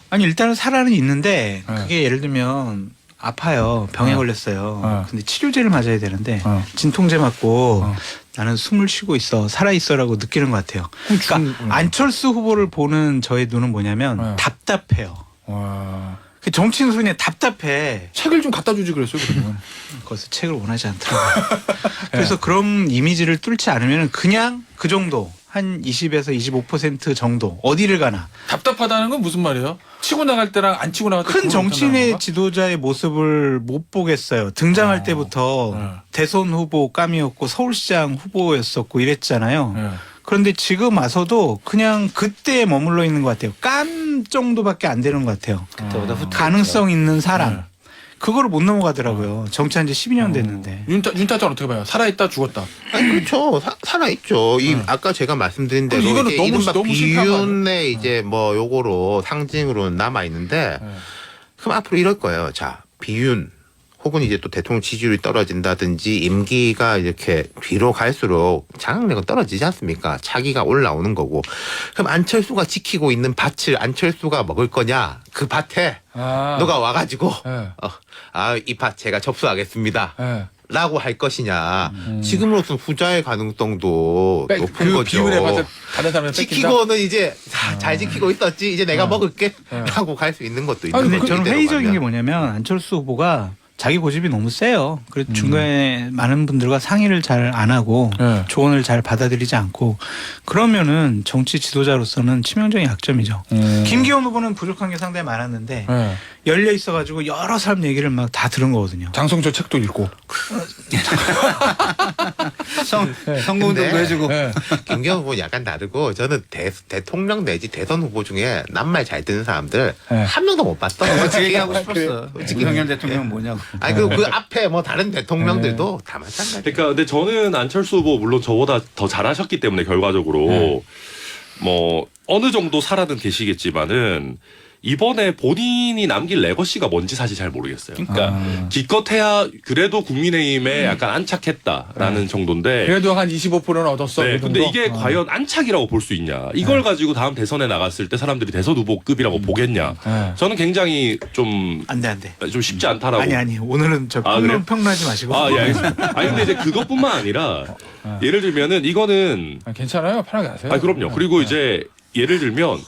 아니 일단은 살아는 있는데 네. 그게 예를 들면 아파요. 병에 걸렸어요. 네. 근데 치료제를 맞아야 되는데 어. 진통제 맞고 어. 나는 숨을 쉬고 있어. 살아있어라고 느끼는 것 같아요. 그러니까 중- 안철수 후보를 보는 저의 눈은 뭐냐면 네. 답답해요. 와. 그 정치인 순위 답답해. 책을 좀 갖다 주지 그랬어요, 그러면. 거기서 책을 원하지 않더라고요. 그래서 그런 이미지를 뚫지 않으면 그냥 그 정도. 한 20에서 25% 정도 어디를 가나 답답하다는 건 무슨 말이에요? 치고 나갈 때랑 안 치고 나갈 때 큰 그거 정치인의 나타나는 건가? 지도자의 모습을 못 보겠어요. 등장할 때부터 네. 대선 후보 감이었고 서울시장 후보였었고 이랬잖아요. 네. 그런데 지금 와서도 그냥 그때에 머물러 있는 것 같아요. 감 정도밖에 안 되는 것 같아요. 그때보다 후퇴했죠. 가능성 있는 사람. 네. 그거를 못 넘어가더라고요. 정치한 지 12년 됐는데. 윤타짱 어떻게 봐요? 살아있다 죽었다. 아니 그렇죠. 살아있죠. 이 아까 제가 말씀드린 대로 이거는 이제 너무- 이른바 너무 실패한 거 비윤의 이제 뭐 요거로 상징으로 남아 있는데 네. 그럼 앞으로 이럴 거예요. 자, 비윤 혹은 이제 또 대통령 지지율이 떨어진다든지 임기가 이렇게 뒤로 갈수록 장악력은 떨어지지 않습니까? 차기가 올라오는 거고. 그럼 안철수가 지키고 있는 밭을 안철수가 먹을 거냐? 그 밭에 아. 누가 와가지고 네. 이 밭 제가 접수하겠습니다. 네. 라고 할 것이냐. 지금으로서는 후자의 가능성도 높은 그 거죠. 비율에 봐서 다른 사람을 뺏긴다. 지키고는 이제 잘 지키고 있었지. 이제 내가 먹을게. 네. 라고 갈 수 있는 것도 있는 아니, 근데 거죠. 저는 이대로 회의적인 가면. 게 뭐냐면 안철수 후보가 자기 고집이 너무 세요. 그래서 중간에 많은 분들과 상의를 잘 안 하고 네. 조언을 잘 받아들이지 않고 그러면은 정치 지도자로서는 치명적인 약점이죠. 김기현 후보는 부족한 게 상당히 많았는데 네. 열려 있어가지고 여러 사람 얘기를 막 다 들은 거거든요. 장성철 책도 읽고. 선거운동도 근데- 해주고. 네. 김경호 후보는 약간 다르고 저는 대통령 내지 대선 후보 중에 남 말 잘 듣는 사람들 네. 한 명도 못 봤어. 그 얘기하고 싶었어. 솔직히. 윤석열 대통령은 뭐냐고. 아니 그 앞에 뭐 다른 대통령들도 다 마찬가지. 그러니까 근데 저는 안철수 후보 물론 저보다 더 잘하셨기 때문에 결과적으로 네. 뭐 어느 정도 살아는 계시겠지만은 이번에 본인이 남길 레거시가 뭔지 사실 잘 모르겠어요. 그러니까 기껏해야 그래도 국민의힘에 약간 안착했다라는 정도인데. 그래도 한 25%는 얻었어. 네, 그 근데 정도? 이게 과연 안착이라고 볼 수 있냐? 이걸 가지고 다음 대선에 나갔을 때 사람들이 대선 후보급이라고 보겠냐? 네. 저는 굉장히 좀 안 돼, 안 돼. 쉽지 않다라고. 아니 오늘은 저 아, 그래요? 평론하지 마시고. 아, 예, 알겠습니다. 아니 근데 이제 그것뿐만 아니라 예를 들면은 이거는 아, 괜찮아요. 편하게 하세요. 아 그럼요. 네. 그리고 이제 예를 들면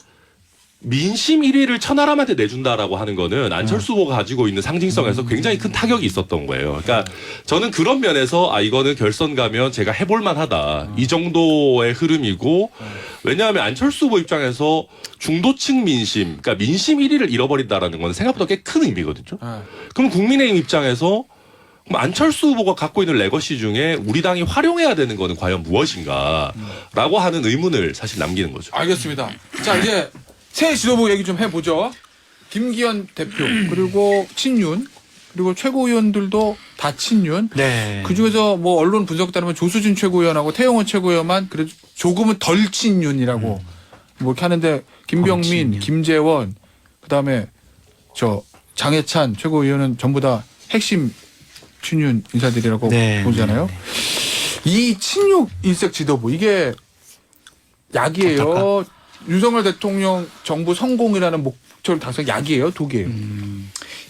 민심 1위를 천하람한테 내준다라고 하는 거는 안철수 후보가 가지고 있는 상징성에서 굉장히 큰 타격이 있었던 거예요. 그러니까 저는 그런 면에서 이거는 결선 가면 제가 해볼 만하다. 이 정도의 흐름이고 왜냐하면 안철수 후보 입장에서 중도층 민심, 그러니까 민심 1위를 잃어버린다라는 건 생각보다 꽤 큰 의미거든요. 네. 그럼 국민의힘 입장에서 그럼 안철수 후보가 갖고 있는 레거시 중에 우리 당이 활용해야 되는 거는 과연 무엇인가라고 하는 의문을 사실 남기는 거죠. 알겠습니다. 자 이제 새 지도부 얘기 좀 해보죠. 김기현 대표 그리고 친윤 그리고 최고위원들도 다 친윤. 네. 그 중에서 뭐 언론 분석 따르면 조수진 최고위원하고 태영호 최고위원만 그래도 조금은 덜 친윤이라고 뭐 이렇게 하는데 김병민, 친윤. 김재원 그다음에 저 장해찬 최고위원은 전부 다 핵심 친윤 인사들이라고 네, 보잖아요. 이 친윤 일색 지도부 이게 약이에요. 윤석열 대통령 정부 성공이라는 목표를 달성 약이에요, 독이에요.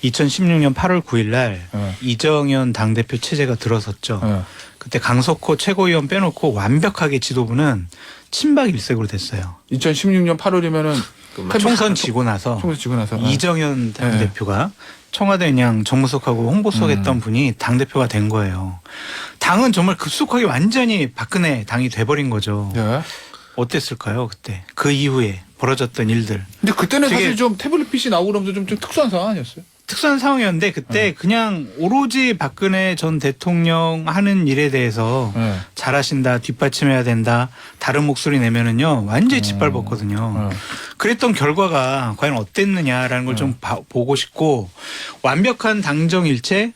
2016년 8월 9일 날 네. 이정현 당대표 체제가 들어섰죠. 네. 그때 강석호 최고위원 빼놓고 완벽하게 지도부는 친박 일색으로 됐어요. 2016년 8월이면은 총선 지고 나서 총선 지고 나서 이정현 당대표가 청와대 그냥 정무석하고 홍보석 했던 분이 당대표가 된 거예요. 당은 정말 급속하게 완전히 박근혜 당이 돼버린 거죠. 네. 어땠을까요 그때? 그 이후에 벌어졌던 일들. 근데 그때는 되게- 사실 좀 태블릿 PC 나오고 그러면서 좀 특수한 상황 아니었어요? 특수한 상황이었는데 그때 그냥 오로지 박근혜 전 대통령 하는 일에 대해서 네. 잘하신다, 뒷받침해야 된다, 다른 목소리 내면은요 완전히 짓밟았거든요. 그랬던 결과가 과연 어땠느냐라는 걸 좀 보고 싶고 완벽한 당정일체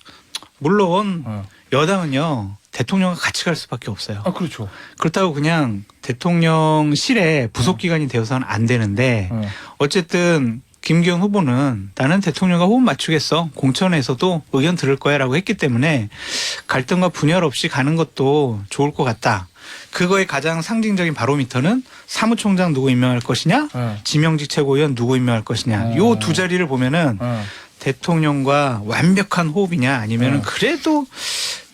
물론 여당은요 대통령과 같이 갈 수밖에 없어요. 아 그렇죠. 그렇다고 그냥 대통령실에 부속기관이 되어서는 안 되는데 어쨌든 김기현 후보는 나는 대통령과 호흡 맞추겠어. 공천에서도 의견 들을 거야 라고 했기 때문에 갈등과 분열 없이 가는 것도 좋을 것 같다. 그거의 가장 상징적인 바로미터는 사무총장 누구 임명할 것이냐, 지명직 최고위원 누구 임명할 것이냐. 요 두 자리를 보면은 대통령과 완벽한 호흡이냐 아니면은 그래도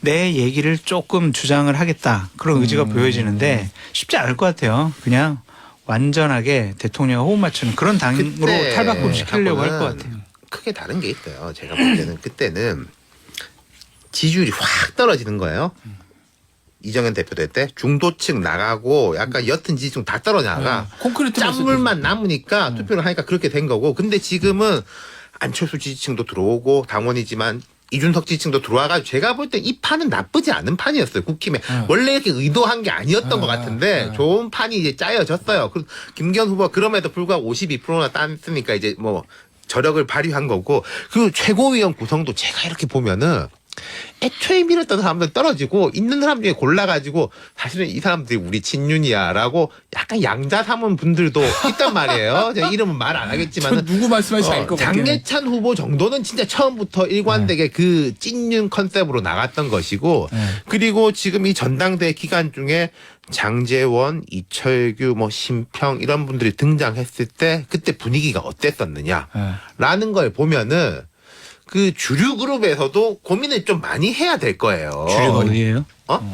내 얘기를 조금 주장을 하겠다. 그런 의지가 보여지는데 쉽지 않을 것 같아요. 그냥 완전하게 대통령과 호흡 맞추는 그런 당으로 그때 탈바꿈 시키려고 할 것 하고는 같아요. 크게 다른 게 있어요. 제가 볼 때는 그때는 지지율이 확 떨어지는 거예요. 이정현 대표 될 때 중도층 나가고 약간 옅은 지지층 다 떨어나가 콘크리트 짠물만 남으니까 투표를 하니까 그렇게 된 거고. 근데 지금은 안철수 지지층도 들어오고 당원이지만 이준석 지지층도 들어와가지고 제가 볼 때 이 판은 나쁘지 않은 판이었어요. 국힘에 원래 이렇게 의도한 게 아니었던 것 같은데 좋은 판이 이제 짜여졌어요. 김기현 후보가 그럼에도 불구하고 52%나 땄으니까 이제 뭐 저력을 발휘한 거고. 그리고 최고위원 구성도 제가 이렇게 보면은 애초에 밀었던 사람들 떨어지고 있는 사람 중에 골라가지고 사실은 이 사람들이 우리 친윤이야라고 약간 양자 삼은 분들도 있단 말이에요. 제가 이름은 말 안 하겠지만 누구 말씀하시는지 알 것 같긴 해. 장례찬 후보 정도는 진짜 처음부터 일관되게 그 찐윤 컨셉으로 나갔던 것이고 그리고 지금 이 전당대회 기간 중에 장제원, 이철규, 뭐 심평 이런 분들이 등장했을 때 그때 분위기가 어땠었느냐라는 걸 보면은 그 주류 그룹에서도 고민을 좀 많이 해야 될 거예요. 주류가 어디예요?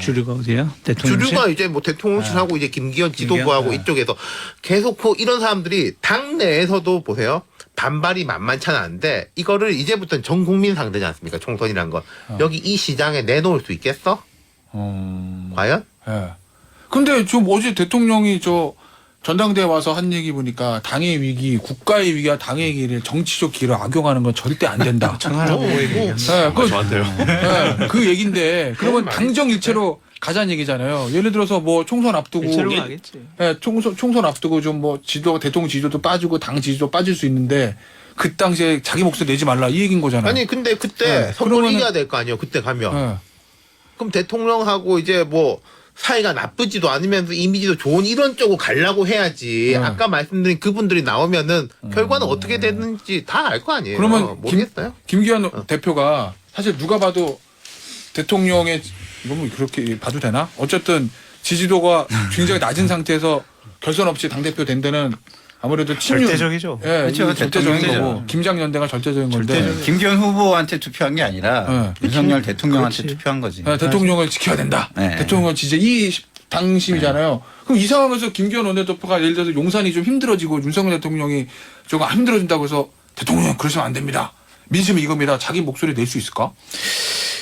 주류가 어디예요? 대통령실? 주류가 이제 뭐 대통령실하고 이제 김기현 지도부하고 이쪽에서 계속 이런 사람들이 당 내에서도 보세요. 반발이 만만치 않은데 이거를 이제부터는 전 국민 상대지 않습니까? 총선이란 건. 여기 이 시장에 내놓을 수 있겠어? 과연? 예. 근데 좀 어제 대통령이 전당대회 와서 한 얘기 보니까 당의 위기, 국가의 위기와 당의 위기를 정치적 기회로 악용하는 건 절대 안 된다. 정하라고 예, 저한테요. 그 얘기인데 그러면 당정 일체로 가자는 얘기잖아요. 예를 들어서 뭐 총선 앞두고 일체로 가겠지. 예, 총선 앞두고 좀 뭐 대통령 지지도도 빠지고 당 지지도 빠질 수 있는데 그 당시에 자기 목소리 내지 말라 이 얘기인 거잖아요. 아니 근데 그때 선거를 이겨야 될 거 아니에요. 그때 가면. 예. 그럼 대통령하고 이제 뭐 사이가 나쁘지도 않으면서 이미지도 좋은 이런 쪽으로 가려고 해야지. 아까 말씀드린 그분들이 나오면은 결과는 어떻게 되는지 다 알 거 아니에요. 그러면 모르겠어요. 김기현 대표가 사실 누가 봐도 대통령의 이건 그렇게 봐도 되나? 어쨌든 지지도가 굉장히 낮은 상태에서 결선 없이 당대표 된 데는 아무래도 친윤. 절대적이죠. 예, 그렇죠. 절대적인 절대적이죠. 거고 김장연대가 절대적인 건데 김기현 후보한테 투표한 게 아니라 윤석열 대통령한테 투표한 거지. 대통령을 지켜야 된다. 네. 대통령 지지 이 당심이잖아요. 그럼 이 상황에서 김기현 원내대표가 예를 들어서 용산이 좀 힘들어지고 윤석열 대통령이 조금 힘들어진다고 해서 대통령 그러시면 안 됩니다. 민심은 이겁니다. 자기 목소리 낼 수 있을까?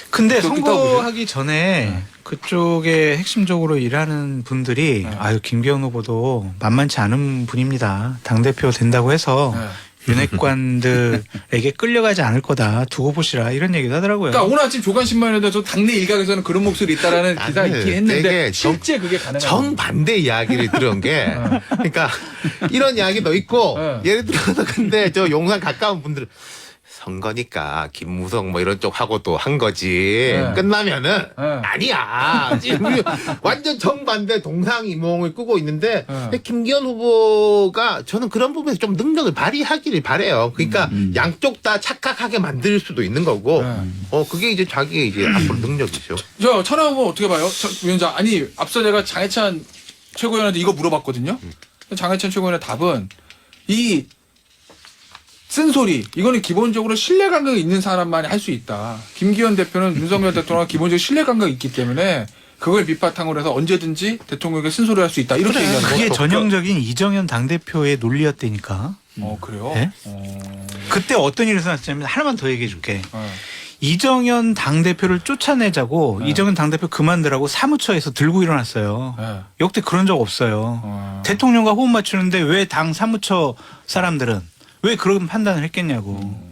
근데 그렇게 있다고 선거하기 전에 그쪽에 핵심적으로 일하는 분들이 아유 김기현 후보도 만만치 않은 분입니다. 당대표 된다고 해서 윤핵관들에게 끌려가지 않을 거다. 두고 보시라 이런 얘기도 하더라고요. 그러니까 오늘 아침 조간신문에도 당내 일각에서는 그런 목소리 있다라는 기사 아니, 있긴 했는데 되게 실제 그게 가능한 정반대 이야기를 들은 게 그러니까 이런 이야기도 있고 예를 들어서 근데 저 용산 가까운 분들은 선거니까 김무성 뭐 이런 쪽 하고 또 한 거지 끝나면은 아니야 지금 우리 완전 정반대 동상이몽을 꾸고 있는데 근데 김기현 후보가 저는 그런 부분에서 좀 능력을 발휘하기를 바래요. 그러니까 양쪽 다 착각하게 만들 수도 있는 거고 그게 이제 자기의 이제 앞으로 능력이죠. 저 천하 후보 어떻게 봐요? 위원장 아니 앞서 제가 장해찬 최고위원한테 이거 물어봤거든요. 장해찬 최고위원의 답은 이 쓴소리 이거는 기본적으로 신뢰감각이 있는 사람만이 할 수 있다. 김기현 대표는 윤석열 대통령과 기본적으로 신뢰감각이 있기 때문에 그걸 밑바탕으로 해서 언제든지 대통령에게 쓴소리를 할 수 있다. 이렇게 얘기하는 거예요. 그게 전형적인 이정현 당대표의 논리였다니까. 그래요? 네? 그때 어떤 일이 일어났냐면 하나만 더 얘기해 줄게. 이정현 당대표를 쫓아내자고 이정현 당대표 그만두라고 사무처에서 들고 일어났어요. 역대 그런 적 없어요. 대통령과 호흡 맞추는데 왜 당 사무처 사람들은 왜 그런 판단을 했겠냐고.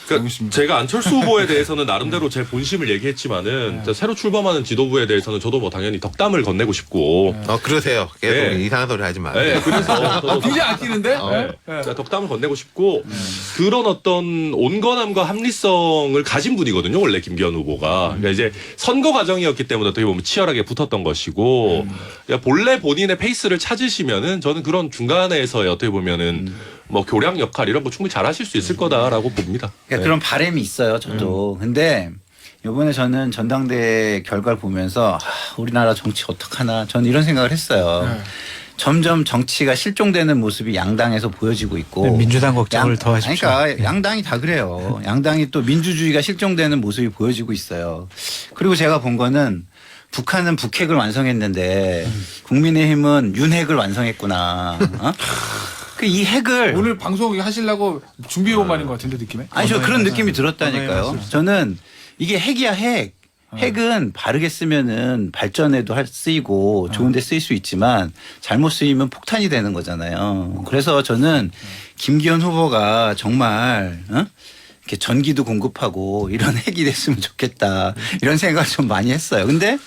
그러니까 제가 안철수 후보에 대해서는 나름대로 제 본심을 얘기했지만은 새로 출범하는 지도부에 대해서는 저도 뭐 당연히 덕담을 건네고 싶고. 그러세요. 계속 네. 이상한 소리 하지 마. 네, 그래서 저도 굉장히 아끼는데? 그러니까 덕담을 건네고 싶고 그런 어떤 온건함과 합리성을 가진 분이거든요. 원래 김기현 후보가. 그러니까 이제 선거 과정이었기 때문에 어떻게 보면 치열하게 붙었던 것이고 그러니까 본래 본인의 페이스를 찾으시면은 저는 그런 중간에서의 어떻게 보면은 뭐 교량 역할 이런 거 충분히 잘하실 수 있을 거다라고 봅니다. 그러니까 그런 바람이 있어요. 저도. 근데 이번에 저는 전당대회 결과를 보면서 우리나라 정치 어떡하나 저는 이런 생각을 했어요. 점점 정치가 실종되는 모습이 양당에서 보여지고 있고 민주당 걱정을 더 하십시오. 그러니까 양당이 다 그래요. 양당이 또 민주주의가 실종되는 모습이 보여지고 있어요. 그리고 제가 본 거는 북한은 북핵을 완성했는데 국민의힘은 윤핵을 완성했구나. 이 핵을 오늘 방송 하시려고 준비해온 말인 것 같은데 느낌에? 아니 저 그런 느낌이 들었다니까요. 저는 이게 핵이야 핵. 핵은 바르게 쓰면은 발전에도 쓰이고 좋은데 쓰일 수 있지만 잘못 쓰이면 폭탄이 되는 거잖아요. 그래서 저는 김기현 후보가 정말 이렇게 전기도 공급하고 이런 핵이 됐으면 좋겠다 이런 생각을 좀 많이 했어요. 근데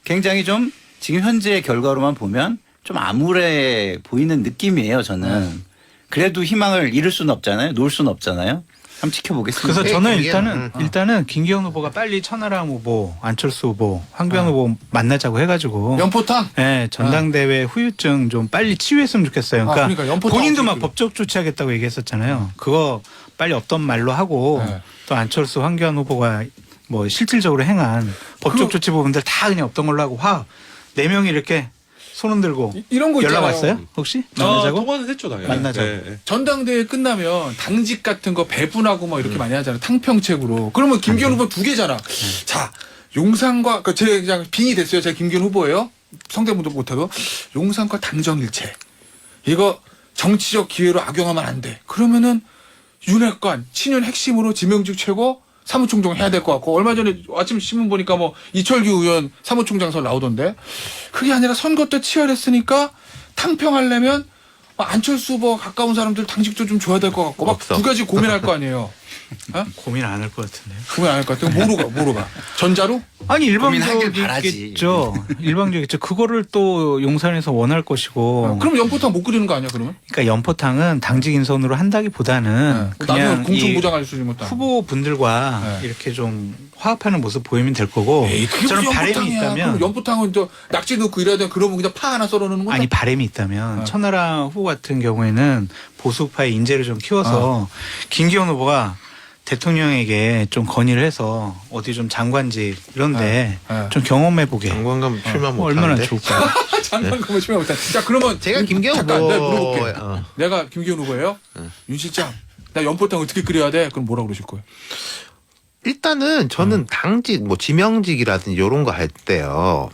굉장히 좀 지금 현재의 결과로만 보면 좀 암울해 보이는 느낌이에요. 저는. 그래도 희망을 잃을 수는 없잖아요. 놓을 수는 없잖아요. 한번 지켜보겠습니다. 그래서 네, 저는 김기현. 일단은 김기현 후보가 빨리 천하람 후보, 안철수 후보, 황교안 후보 만나자고 해가지고 연포탕? 전당대회 후유증 좀 빨리 치유했으면 좋겠어요. 그러니까, 그러니까 연포탕 본인도 막 어떻게 법적 조치하겠다고 얘기했었잖아요. 그거 빨리 없던 말로 하고 네. 또 안철수, 황교안 후보가 뭐 실질적으로 행한 법적 조치 부분들 다 그냥 없던 걸로 하고 네 명이 이렇게 손흔 들고 이런 거 연락 있잖아요. 왔어요? 혹시 만나자고? 통화는 했죠 당연히. 만나자고. 전당대회 끝나면 당직 같은 거 배분하고 막 이렇게 많이 하잖아요. 탕평책으로. 그러면 김기현 후보 두 개잖아. 자, 용산과 제 그냥 빙이 됐어요. 제가 김기현 후보예요. 성대모도 못해도 용산과 당정일체. 이거 정치적 기회로 악용하면 안 돼. 그러면은 윤핵관 친윤 핵심으로 지명직 최고 사무총장 해야 될 것 같고 얼마 전에 아침 신문 보니까 뭐 이철규 의원 사무총장설 나오던데 그게 아니라 선거 때 치열했으니까 탕평하려면 안철수 후보 가까운 사람들 당직도 좀 줘야 될 것 같고 막 없어. 두 가지 고민할 거 아니에요. 어? 고민 안 할 것 같은데요. 고민 안 할 것 같아요. 뭐로 가? 전자로? 아니 고민하길 바라지. 일방적이겠죠. 일방적이겠죠. 그거를 또 용산에서 원할 것이고. 그럼 연포탕 못 끓이는 거 아니야 그러면? 그러니까 연포탕은 당직 인선으로 한다기보다는 나중에 그냥 공천 이 보장할 수 있는 것도 아니고. 후보분들과 네. 이렇게 좀 화합하는 모습 보이면 될 거고. 에이, 그게 저는 무슨 바람이 연포탕이야. 있다면 그럼 연포탕은 또 낙지 넣고 이래야 돼. 그러면 그냥 파 하나 썰어 놓는 거야. 아니 바람이 있다면 네. 천하람 후보 같은 경우에는 보수파의 인재를 좀 키워서 김기현 후보가 대통령에게 좀 건의를 해서 어디 좀 장관직 이런데 네. 좀 경험해보게. 장관감 출마 못 얼마나 하는데. 좋을까요? 장관 그거 심해 못해. 자 그러면 제가 김기현 잠깐 내가 후보 물어볼게. 내가 김기현 후보예요. 윤 실장 나 연포탕 어떻게 끓여야 돼? 그럼 뭐라 그러실 거예요? 일단은 저는 당직 뭐 지명직이라든지 이런 거 할 때요.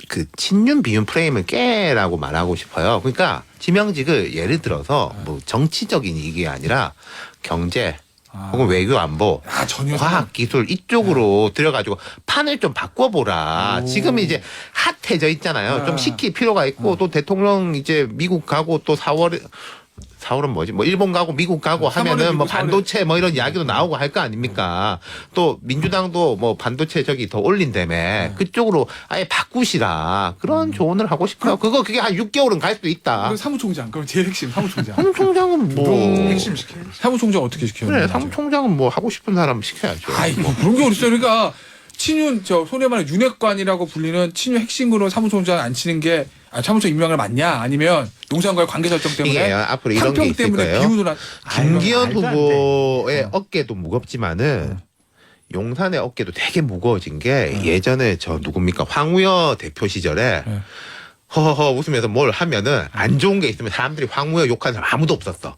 그 친윤 비윤 프레임을 깨라고 말하고 싶어요. 그러니까 지명직을 예를 들어서 뭐 정치적인 이게 아니라 경제 혹은 외교 안보, 전혀 과학 기술 이쪽으로 들여가지고 판을 좀 바꿔보라. 지금 이제 핫해져 있잖아요. 좀 시킬 필요가 있고 또 대통령 이제 미국 가고 또 4월은 뭐지? 뭐 일본 가고 미국 가고 3월에 하면은 뭐 미국, 반도체 뭐 이런 이야기도 나오고 할 거 아닙니까? 또 민주당도 뭐 반도체 저기 더 올린다며 그쪽으로 아예 바꾸시라. 그런 조언을 하고 싶어요. 그게 한 6개월은 갈 수도 있다. 그럼 사무총장. 그럼 제일 핵심 사무총장. 사무총장은 뭐 핵심 시켜. 사무총장 어떻게 시켜요? 그래 사무총장은 뭐 하고 싶은 사람 시켜야죠. 아이 뭐 그런 게 어딨어요. 그러니까 친윤 소위 말하는 윤핵관이라고 불리는 친윤 핵심으로 사무총장 안 치는 게 사무총 임명을 맞냐? 아니면 용산과의 관계 설정 때문에 이게 앞으로 이런 게 탕평 있을 때문에 거예요. 비운을 김기현 말도 안 돼. 후보의 어깨도 무겁지만은 용산의 어깨도 되게 무거워진 게 예전에 저 누굽니까 황우여 대표 시절에 네. 허허허 웃으면서 뭘 하면은 안 좋은 게 있으면 사람들이 황우여 욕하는 사람 아무도 없었어.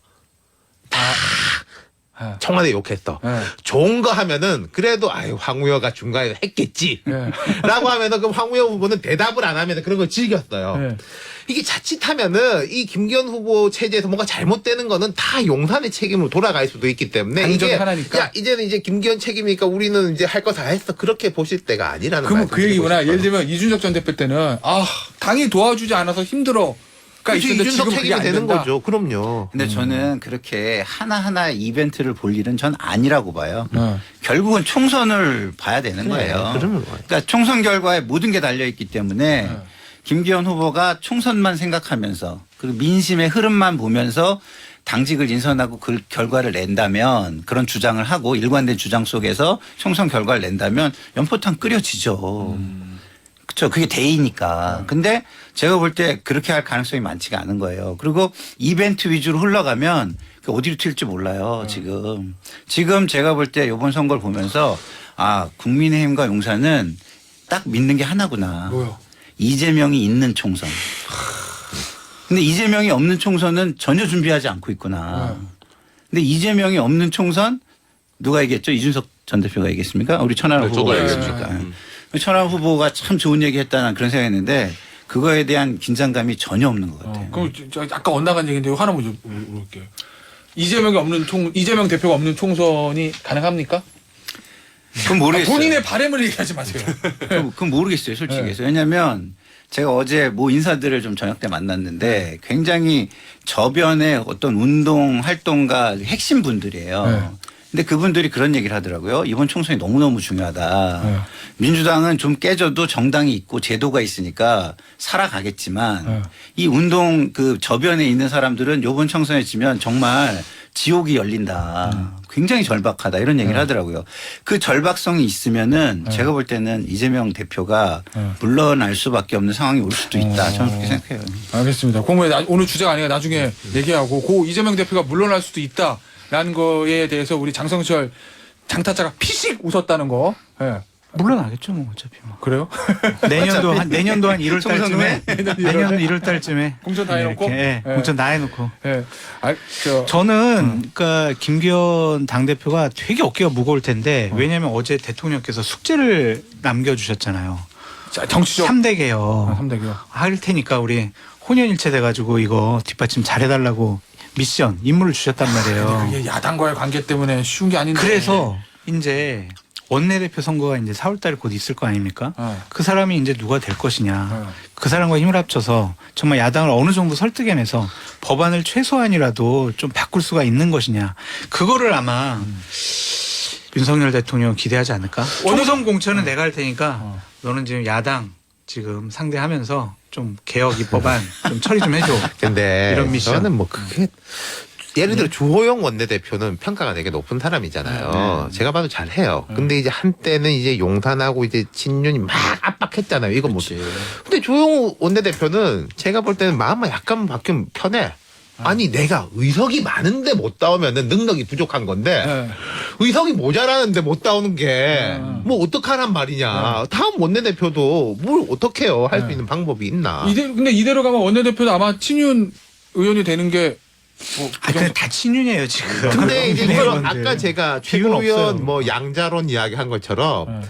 청와대 욕했어. 네. 좋은 거 하면은 그래도 아유 황우여가 중간에 했겠지. 네. 라고 하면은 그럼 황우여 후보는 대답을 안 하면 그런 걸 즐겼어요. 네. 이게 자칫하면은 이 김기현 후보 체제에서 뭔가 잘못되는 거는 다 용산의 책임으로 돌아갈 수도 있기 때문에 당정이 이게 하나니까. 야 이제는 이제 김기현 책임이니까 우리는 이제 할 거 다 했어 그렇게 보실 때가 아니라는 그러면 말씀 그 얘기구나. 드리고 예를 싶어요. 들면 이준석 전 대표 때는 당이 도와주지 않아서 힘들어. 그렇지, 있었는데 이준석 지금 그게 책임이 안 되는 된다. 거죠. 그럼요. 근데 저는 그렇게 하나하나 이벤트를 볼 일은 전 아니라고 봐요. 네. 결국은 총선을 봐야 되는 거예요. 그러면 뭐. 그러니까 총선 결과에 모든 게 달려있기 때문에 네. 김기현 후보가 총선만 생각하면서 그리고 민심의 흐름만 보면서 당직을 인선하고 그 결과를 낸다면 그런 주장을 하고 일관된 주장 속에서 총선 결과를 낸다면 연포탕 끓여지죠. 그렇죠. 그게 대의니까. 근데 제가 볼 때 그렇게 할 가능성이 많지가 않은 거예요. 그리고 이벤트 위주로 흘러가면 그 어디로 튈지 몰라요. 지금 제가 볼 때 이번 선거를 보면서 국민의힘과 용산은 딱 믿는 게 하나구나. 뭐요? 이재명이 있는 총선. 근데 이재명이 없는 총선은 전혀 준비하지 않고 있구나. 근데 이재명이 없는 총선 누가 얘기했죠? 이준석 전 대표가 얘기했습니까? 우리 천하람 네, 저도 후보가 얘기했죠. 얘기했습니까? 천하람 후보가 참 좋은 얘기했다는 그런 생각했는데 그거에 대한 긴장감이 전혀 없는 것 같아요. 그럼 저 아까 엇나간 얘기인데 이거 하나만 좀 물어볼게요. 이재명 대표가 없는 총선이 가능합니까? 그건 모르겠어요. 본인의 바램을 얘기하지 마세요. 그건 모르겠어요, 솔직히. 네. 왜냐하면 제가 어제 뭐 인사들을 좀 저녁 때 만났는데 굉장히 저변의 어떤 운동 활동가 핵심 분들이에요. 네. 근데 그분들이 그런 얘기를 하더라고요. 이번 총선이 너무너무 중요하다. 네. 민주당은 좀 깨져도 정당이 있고 제도가 있으니까 살아가겠지만 네. 이 운동 그 저변에 있는 사람들은 이번 총선에 지면 정말 지옥이 열린다. 굉장히 절박하다. 이런 얘기를 하더라고요. 그 절박성이 있으면은 제가 볼 때는 이재명 대표가 물러날 수밖에 없는 상황이 올 수도 있다. 저는 그렇게 생각해요. 알겠습니다. 오늘 주제가 아니라 나중에 얘기하고 고 이재명 대표가 물러날 수도 있다라는 거에 대해서 우리 장성철 장타자가 피식 웃었다는 거. 예. 물러나겠죠, 뭐 어차피 뭐. 그래요? 내년도 한 1월 달쯤에 내년 1월 달쯤에 공천 다 해놓고? 예, 예. 공천 다 해놓고. 예. 저는 그러니까 김기현 당대표가 되게 어깨가 무거울 텐데 왜냐하면 어제 대통령께서 숙제를 남겨주셨잖아요. 자, 정치적 3대 개혁 3대교. 할 테니까 우리 혼연일체 돼가지고 이거 뒷받침 잘해달라고 미션 임무를 주셨단 말이에요. 그게 야당과의 관계 때문에 쉬운 게 아닌데. 그래서 이제 원내대표 선거가 이제 4월달에 곧 있을 거 아닙니까? 그 사람이 이제 누가 될 것이냐. 그 사람과 힘을 합쳐서 정말 야당을 어느 정도 설득해내서 법안을 최소한이라도 좀 바꿀 수가 있는 것이냐. 그거를 아마 윤석열 대통령 기대하지 않을까? 총선 공천은 내가 할 테니까 너는 지금 야당 지금 상대하면서 좀 개혁 입법안 좀 처리 좀 해줘. 근데 이런 미션. 저는 뭐 그게 예를 들어 주호영 원내대표는 평가가 되게 높은 사람이잖아요. 제가 봐도 잘해요. 근데 이제 한때는 이제 용산하고 이제 친윤이 막 압박했잖아요. 이거 뭐. 근데 주호영 원내대표는 제가 볼 때는 마음만 약간 바뀌면 편해. 아니 내가 의석이 많은데 못 따오면은 능력이 부족한 건데 네. 의석이 모자라는데 못 따오는 게 뭐 어떡하란 말이냐. 다음 원내대표도 뭘 어떡해요. 할 수 있는 방법이 있나. 근데 이대로 가면 원내대표도 아마 친윤 의원이 되는 게 뭐 아, 근데 다 친윤이에요 지금. 근데 이제 네, 그런 근데. 아까 제가 비유는 최고위원 없어요. 뭐 양자론 이야기한 것처럼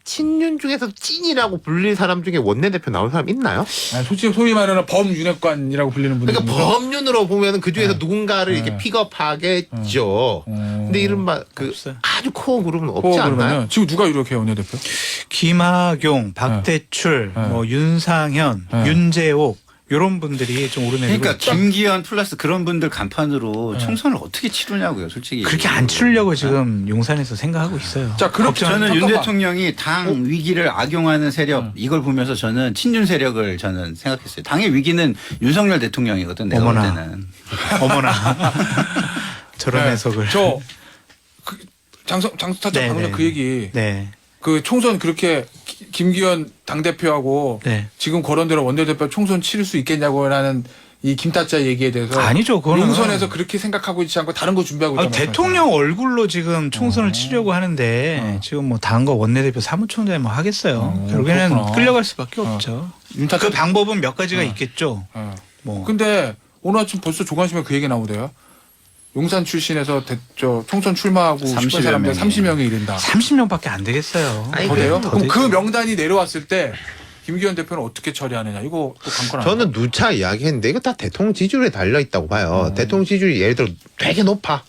친윤 중에서 찐이라고 불릴 사람 중에 원내대표 나온 사람 있나요? 아니, 솔직히 소위 말하는 범윤핵관이라고 불리는 분들. 그러니까 법률으로 보면은 그 중에서 누군가를 이렇게 픽업하겠죠. 근데 이른바 그 없어요. 아주 코어 그룹은 없지 않나요? 그러면은 지금 누가 유력해요 원내대표? 김학용, 박대출, 네. 뭐 윤상현, 네. 윤재옥 이런 분들이 좀 오르내리고 그러니까 있죠. 김기현 플러스 그런 분들 간판으로 총선을 어떻게 치르냐고요, 솔직히. 그렇게 안 치르려고 지금 용산에서 생각하고 있어요. 자, 그럼 저는 윤 잠깐만. 대통령이 당 위기를 악용하는 세력 이걸 보면서 저는 친윤 세력을 저는 생각했어요. 당의 위기는 윤석열 대통령이거든. 내가 볼 어머나. 때는. 어머나 저런 네. 해석을. 장수타자 네, 방금 네. 그 얘기. 네. 그 총선 그렇게 김기현 당대표하고 네. 지금 거론대로 원내대표 총선 치를 수 있겠냐고라는 이 김타짜 얘기에 대해서 아니죠, 그거는. 용선에서 그렇게 생각하고 있지 않고 다른 거 준비하고 아, 있잖아요. 대통령 얼굴로 지금 총선을 치려고 하는데 지금 뭐 당과 원내대표 사무총장이 뭐 하겠어요. 결국에는 그렇구나. 끌려갈 수밖에 없죠. 윤타짜 그 방법은 몇 가지가 있겠죠. 뭐 근데 오늘 아침 벌써 조간심에 그 얘기 나오대요. 용산 출신에서 총선 출마하고 싶은 30여 사람들 명이. 30명이 이른다. 30명밖에 안 되겠어요. 아니, 더 돼요? 더 그럼 되죠. 그 명단이 내려왔을 때 김기현 대표는 어떻게 처리하느냐. 이거 또 관건하다. 저는 누차 이야기했는데 이거 다 대통령 지지율에 달려 있다고 봐요. 대통령 지지율이 예를 들어 되게 높아.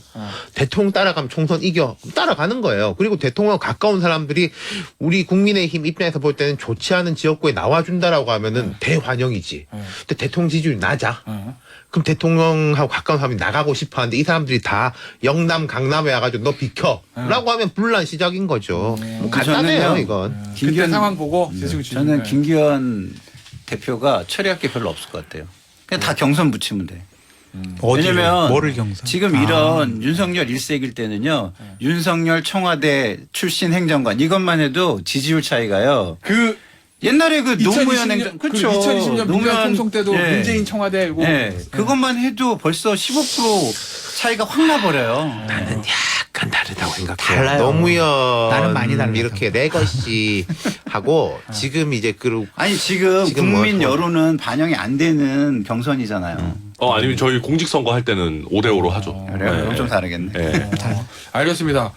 대통령 따라가면 총선 이겨. 따라가는 거예요. 그리고 대통령 가까운 사람들이 우리 국민의힘 입장에서 볼 때는 좋지 않은 지역구에 나와준다라고 하면은 대환영이지. 근데 대통령 지지율이 낮아. 그럼 대통령하고 가까운 사람이 나가고 싶어 하는데 이 사람들이 다 영남, 강남에 와가지고 너 비켜. 라고 하면 분란 시작인 거죠. 뭐 간단해요, 저는요. 이건. 그때 상황 보고 저는 김기현 대표가 처리할 게 별로 없을 것 같아요. 그냥 다 경선 붙이면 돼. 어디를, 왜냐면 뭐를 경선? 지금 이런 윤석열 일색일 때는요. 윤석열 청와대 출신 행정관 이것만 해도 지지율 차이가요. 그 옛날에 그 노무현 2020년, 행정 그렇죠. 2020년 민주당 총선 때도 예. 문재인 청와대고 예. 그것만 해도 벌써 15% 차이가 확 나버려요. 나는 약간 다르다고 생각해요. 달라요. 노무현 나는 많이 달라요. 이렇게 내 것이 하고 지금 이제 그 아니 지금 지금 국민 뭐- 여론은 반영이 안 되는 경선이잖아요. 아니면 저희 공직선거 할 때는 5대5로 하죠. 그래요? 네. 그럼 좀 다르겠네. 네. 알겠습니다.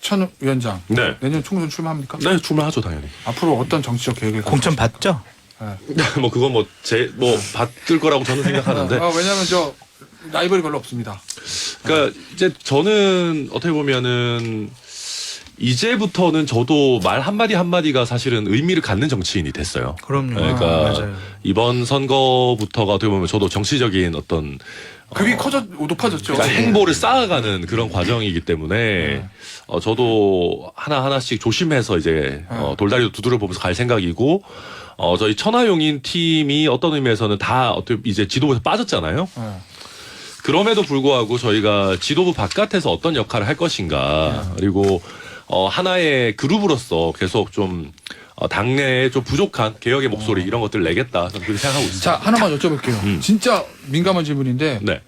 천 위원장. 네. 내년 총선 출마합니까? 네, 출마하죠, 당연히. 앞으로 어떤 정치적 계획을 공천 받죠? 뭐 그건 받을 거라고 저는 생각하는데. 왜냐하면 저 라이벌이 별로 없습니다. 그러니까 이제 저는 어떻게 보면은 이제부터는 저도 말 한마디 한마디가 사실은 의미를 갖는 정치인이 됐어요. 그럼요. 그러니까 맞아요. 이번 선거부터가 어떻게 보면 저도 정치적인 어떤 급이 높아졌죠. 그러니까 행보를 쌓아가는 그런 과정이기 때문에 저도 하나하나씩 조심해서 이제 돌다리도 두드려 보면서 갈 생각이고 저희 천하용인 팀이 어떤 의미에서는 다 어떻게 이제 지도부에서 빠졌잖아요. 그럼에도 불구하고 저희가 지도부 바깥에서 어떤 역할을 할 것인가 그리고 하나의 그룹으로서 계속 좀 당내에 좀 부족한 개혁의 목소리 이런 것들을 내겠다 저는 그렇게 생각하고 있습니다. 자, 하나만 여쭤볼게요. 진짜 민감한 질문인데 네.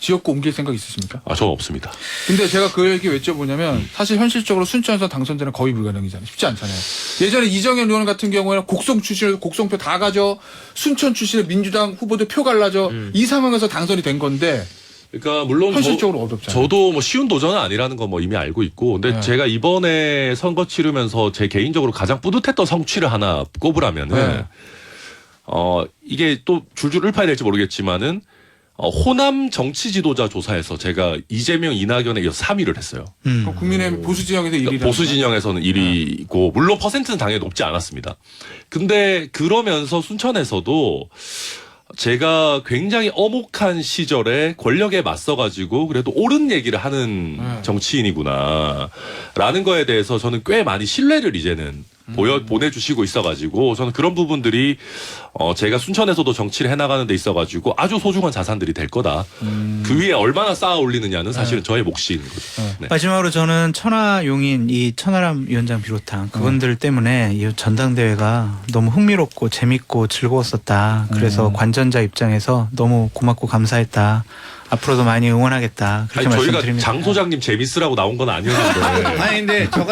지역구 옮길 생각 있으십니까? 저는 없습니다. 근데 제가 그 얘기 왜 여쭤보냐면 사실 현실적으로 순천에서 당선되는 거의 불가능이잖아요. 쉽지 않잖아요. 예전에 이정현 의원 같은 경우에는 곡성 출신에서 곡성표 다 가져 순천 출신의 민주당 후보들 표 갈라져 이 상황에서 당선이 된 건데 그러니까 물론 현실적으로 어렵잖아요. 저도 뭐 쉬운 도전은 아니라는 건 뭐 이미 알고 있고, 근데 네. 제가 이번에 선거 치르면서 제 개인적으로 가장 뿌듯했던 성취를 하나 꼽으라면은 네. 이게 또 줄줄 읊어야 될지 모르겠지만은 호남 정치 지도자 조사에서 제가 이재명, 이낙연에 이어서 3위를 했어요. 국민의힘 보수 진영에서 1위라. 보수 진영에서는 1위고 물론 퍼센트는 당연히 높지 않았습니다. 근데 그러면서 순천에서도 제가 굉장히 엄혹한 시절에 권력에 맞서가지고 그래도 옳은 얘기를 하는 정치인이구나 라는 거에 대해서 저는 꽤 많이 신뢰를 이제는 보내주시고 있어가지고 저는 그런 부분들이 제가 순천에서도 정치를 해나가는 데 있어가지고 아주 소중한 자산들이 될 거다. 그 위에 얼마나 쌓아 올리느냐는 사실은 저의 몫인 거죠. 네. 마지막으로 저는 천하용인 이 천하람 위원장 비롯한 그분들 때문에 이 전당대회가 너무 흥미롭고 재밌고 즐거웠었다. 그래서 관전자 입장에서 너무 고맙고 감사했다. 앞으로도 많이 응원하겠다. 그렇게 아니, 저희가 말씀드립니다. 장 소장님 재밌으라고 나온 건 아니었는데. 아니 근데 저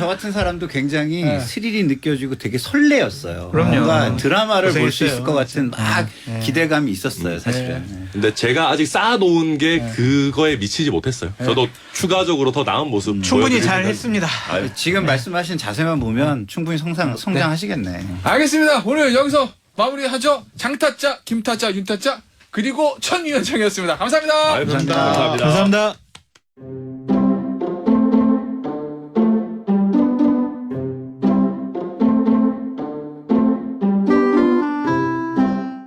같은 사람도 굉장히 스릴이 느껴지고 되게 설레었어요. 그럼요. 뭔가 드라마를 볼 수 고생했어요. 있을 것 같은 막 기대감이 있었어요, 사실은. 근데 제가 아직 쌓아놓은 게 그거에 미치지 못했어요. 저도 추가적으로 더 나은 모습 충분히 보여드릴 잘 생각- 했습니다. 지금 말씀하신 자세만 보면 충분히 성장하시겠네. 알겠습니다. 오늘 여기서 마무리하죠. 장타짜, 김타짜, 윤타짜 그리고 천 위원장이었습니다. 감사합니다. 감사합니다. 감사합니다.